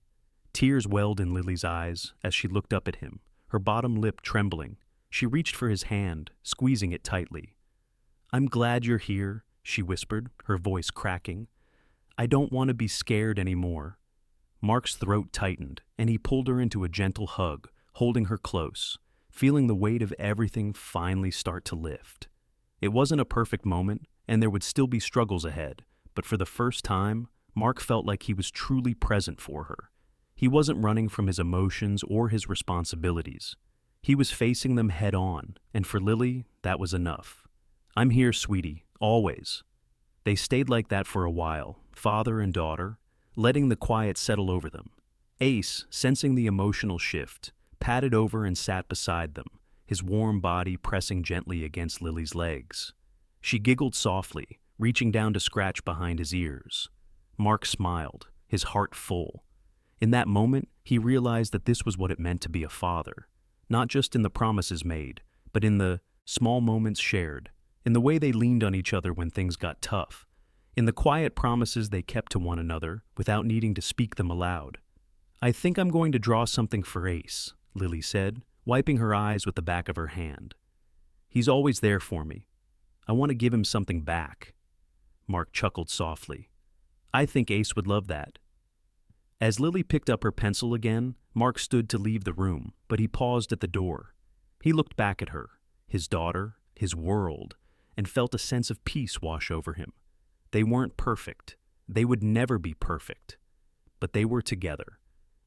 Tears welled in Lily's eyes as she looked up at him, her bottom lip trembling. She reached for his hand, squeezing it tightly. "I'm glad you're here," she whispered, her voice cracking. "I don't want to be scared anymore." Mark's throat tightened, and he pulled her into a gentle hug, holding her close, feeling the weight of everything finally start to lift. It wasn't a perfect moment, and there would still be struggles ahead, but for the first time, Mark felt like he was truly present for her. He wasn't running from his emotions or his responsibilities. He was facing them head on, and for Lily, that was enough. "I'm here, sweetie, always." They stayed like that for a while, father and daughter, letting the quiet settle over them. Ace, sensing the emotional shift, padded over and sat beside them, his warm body pressing gently against Lily's legs. She giggled softly, reaching down to scratch behind his ears. Mark smiled, his heart full. In that moment, he realized that this was what it meant to be a father, not just in the promises made, but in the small moments shared, in the way they leaned on each other when things got tough, in the quiet promises they kept to one another without needing to speak them aloud. "I think I'm going to draw something for Ace," Lily said, wiping her eyes with the back of her hand. "He's always there for me. I want to give him something back." Mark chuckled softly. "I think Ace would love that." As Lily picked up her pencil again, Mark stood to leave the room, but he paused at the door. He looked back at her, his daughter, his world, and felt a sense of peace wash over him. They weren't perfect. They would never be perfect. But they were together,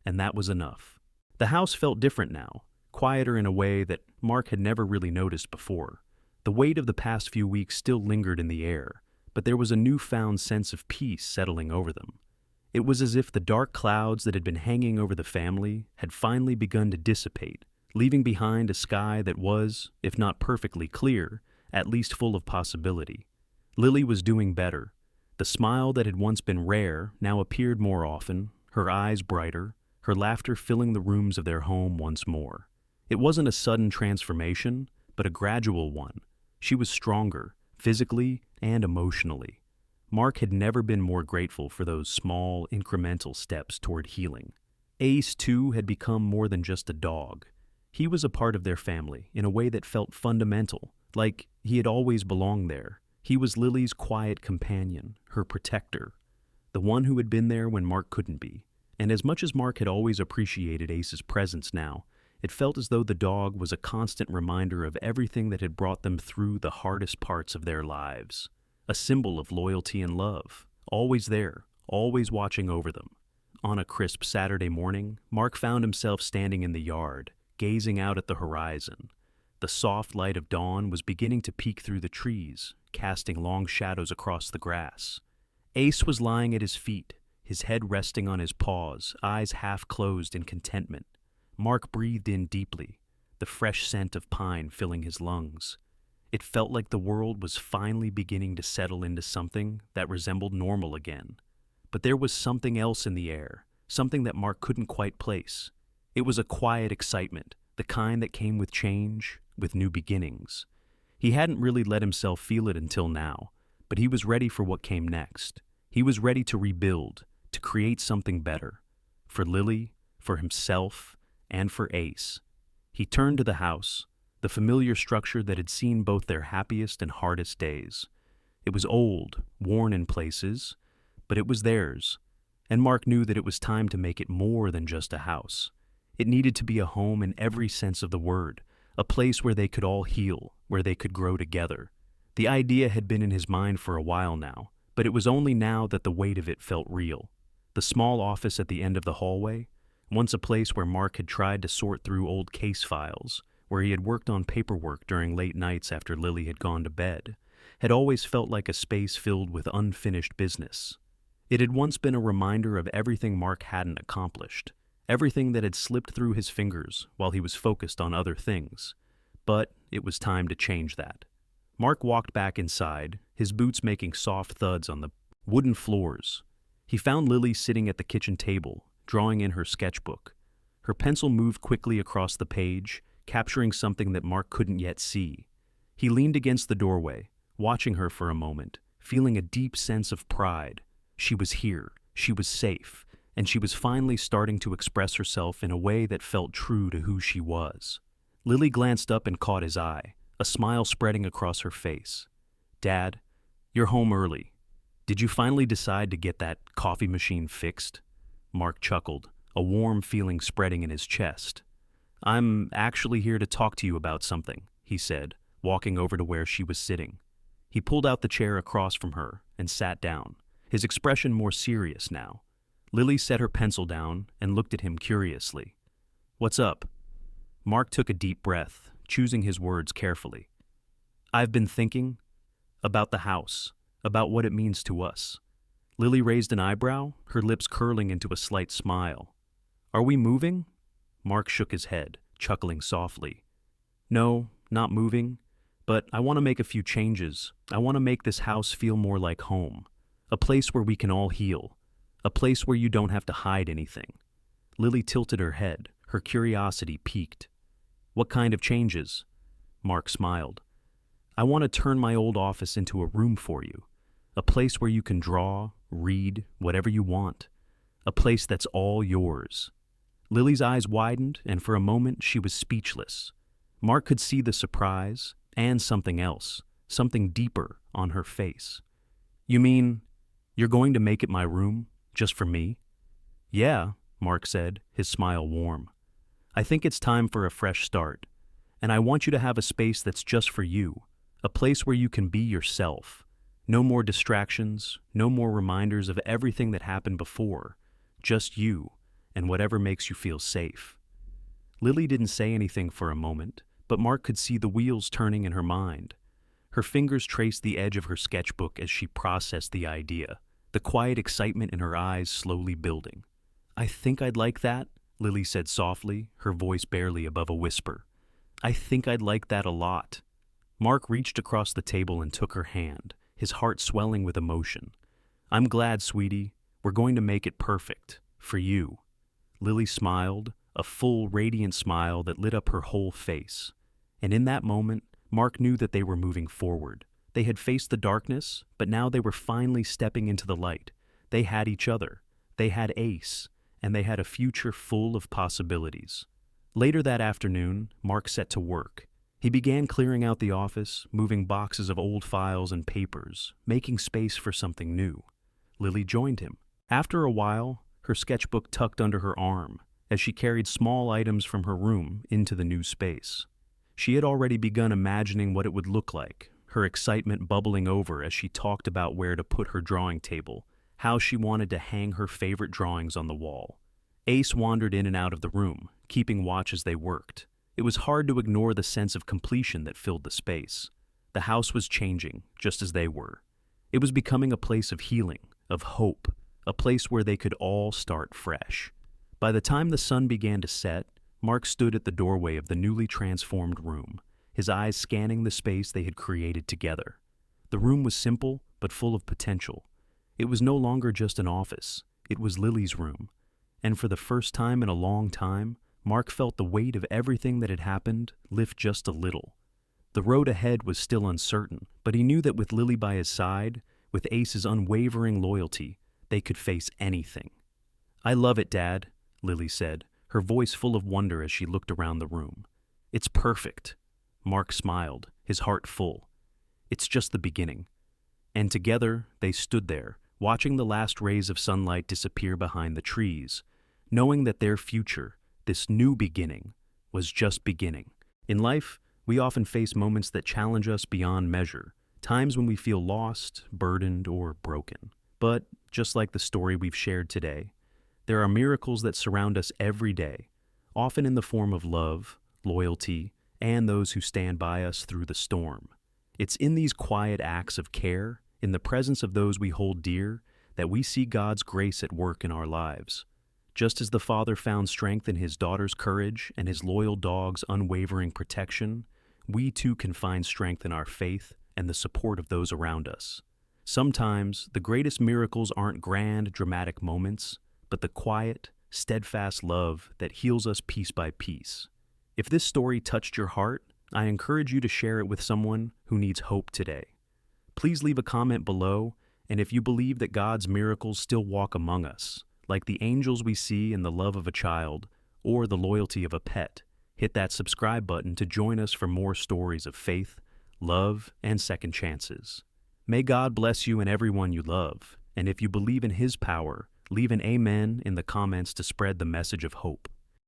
and that was enough. The house felt different now, quieter in a way that Mark had never really noticed before. The weight of the past few weeks still lingered in the air, but there was a newfound sense of peace settling over them. It was as if the dark clouds that had been hanging over the family had finally begun to dissipate, leaving behind a sky that was, if not perfectly clear, at least full of possibility. Lily was doing better. The smile that had once been rare now appeared more often, her eyes brighter, her laughter filling the rooms of their home once more. It wasn't a sudden transformation, but a gradual one. She was stronger, physically and emotionally. Mark had never been more grateful for those small, incremental steps toward healing. Ace, too, had become more than just a dog. He was a part of their family in a way that felt fundamental, like he had always belonged there. He was Lily's quiet companion, her protector, the one who had been there when Mark couldn't be. And as much as Mark had always appreciated Ace's presence now, it felt as though the dog was a constant reminder of everything that had brought them through the hardest parts of their lives. A symbol of loyalty and love, always there, always watching over them. On a crisp Saturday morning, Mark found himself standing in the yard, gazing out at the horizon. The soft light of dawn was beginning to peek through the trees, casting long shadows across the grass. Ace was lying at his feet, his head resting on his paws, eyes half closed in contentment. Mark breathed in deeply, the fresh scent of pine filling his lungs. It felt like the world was finally beginning to settle into something that resembled normal again. But there was something else in the air, something that Mark couldn't quite place. It was a quiet excitement, the kind that came with change, with new beginnings. He hadn't really let himself feel it until now, but he was ready for what came next. He was ready to rebuild, to create something better. For Lily, for himself, and for Ace. He turned to the house, the familiar structure that had seen both their happiest and hardest days. It was old, worn in places, but it was theirs, and Mark knew that it was time to make it more than just a house. It needed to be a home in every sense of the word, a place where they could all heal, where they could grow together. The idea had been in his mind for a while now, but it was only now that the weight of it felt real. The small office at the end of the hallway, once a place where Mark had tried to sort through old case files, where he had worked on paperwork during late nights after Lily had gone to bed, had always felt like a space filled with unfinished business. It had once been a reminder of everything Mark hadn't accomplished, everything that had slipped through his fingers while he was focused on other things. But it was time to change that. Mark walked back inside, his boots making soft thuds on the wooden floors. He found Lily sitting at the kitchen table, drawing in her sketchbook. Her pencil moved quickly across the page, capturing something that Mark couldn't yet see. He leaned against the doorway, watching her for a moment, feeling a deep sense of pride. She was here, she was safe, and she was finally starting to express herself in a way that felt true to who she was. Lily glanced up and caught his eye, a smile spreading across her face. "Dad, you're home early. Did you finally decide to get that coffee machine fixed?" Mark chuckled, a warm feeling spreading in his chest. "I'm actually here to talk to you about something," he said, walking over to where she was sitting. He pulled out the chair across from her and sat down, his expression more serious now. Lily set her pencil down and looked at him curiously. "What's up?" Mark took a deep breath, choosing his words carefully. "I've been thinking about the house, about what it means to us." Lily raised an eyebrow, her lips curling into a slight smile. "Are we moving?" Mark shook his head, chuckling softly. "No, not moving, but I want to make a few changes. I want to make this house feel more like home, a place where we can all heal, a place where you don't have to hide anything." Lily tilted her head, her curiosity piqued. "What kind of changes?" Mark smiled. "I want to turn my old office into a room for you, a place where you can draw, read, whatever you want, a place that's all yours." Lily's eyes widened, and for a moment she was speechless. Mark could see the surprise and something else, something deeper, on her face. "You mean, you're going to make it my room, just for me?" "Yeah," Mark said, his smile warm. "I think it's time for a fresh start, and I want you to have a space that's just for you, a place where you can be yourself. No more distractions, no more reminders of everything that happened before, just you and whatever makes you feel safe." Lily didn't say anything for a moment, but Mark could see the wheels turning in her mind. Her fingers traced the edge of her sketchbook as she processed the idea, the quiet excitement in her eyes slowly building. "I think I'd like that," Lily said softly, her voice barely above a whisper. "I think I'd like that a lot." Mark reached across the table and took her hand, his heart swelling with emotion. "I'm glad, sweetie. We're going to make it perfect. For you." Lily smiled, a full, radiant smile that lit up her whole face. And in that moment, Mark knew that they were moving forward. They had faced the darkness, but now they were finally stepping into the light. They had each other. They had Ace, and they had a future full of possibilities. Later that afternoon, Mark set to work. He began clearing out the office, moving boxes of old files and papers, making space for something new. Lily joined him. After a while, her sketchbook tucked under her arm, as she carried small items from her room into the new space. She had already begun imagining what it would look like, her excitement bubbling over as she talked about where to put her drawing table, how she wanted to hang her favorite drawings on the wall. Ace wandered in and out of the room, keeping watch as they worked. It was hard to ignore the sense of completion that filled the space. The house was changing, just as they were. It was becoming a place of healing, of hope, a place where they could all start fresh. By the time the sun began to set, Mark stood at the doorway of the newly transformed room, his eyes scanning the space they had created together. The room was simple, but full of potential. It was no longer just an office, it was Lily's room. And for the first time in a long time, Mark felt the weight of everything that had happened lift just a little. The road ahead was still uncertain, but he knew that with Lily by his side, with Ace's unwavering loyalty, they could face anything. "I love it, Dad," Lily said, her voice full of wonder as she looked around the room. "It's perfect." Mark smiled, his heart full. "It's just the beginning." And together, they stood there, watching the last rays of sunlight disappear behind the trees, knowing that their future, this new beginning, was just beginning. In life, we often face moments that challenge us beyond measure, times when we feel lost, burdened, or broken. But, just like the story we've shared today, there are miracles that surround us every day, often in the form of love, loyalty, and those who stand by us through the storm. It's in these quiet acts of care, in the presence of those we hold dear, that we see God's grace at work in our lives. Just as the father found strength in his daughter's courage and his loyal dog's unwavering protection, we too can find strength in our faith and the support of those around us. Sometimes, the greatest miracles aren't grand, dramatic moments, but the quiet, steadfast love that heals us piece by piece. If this story touched your heart, I encourage you to share it with someone who needs hope today. Please leave a comment below, and if you believe that God's miracles still walk among us, like the angels we see in the love of a child or the loyalty of a pet, hit that subscribe button to join us for more stories of faith, love, and second chances. May God bless you and everyone you love, and if you believe in His power, leave an amen in the comments to spread the message of hope.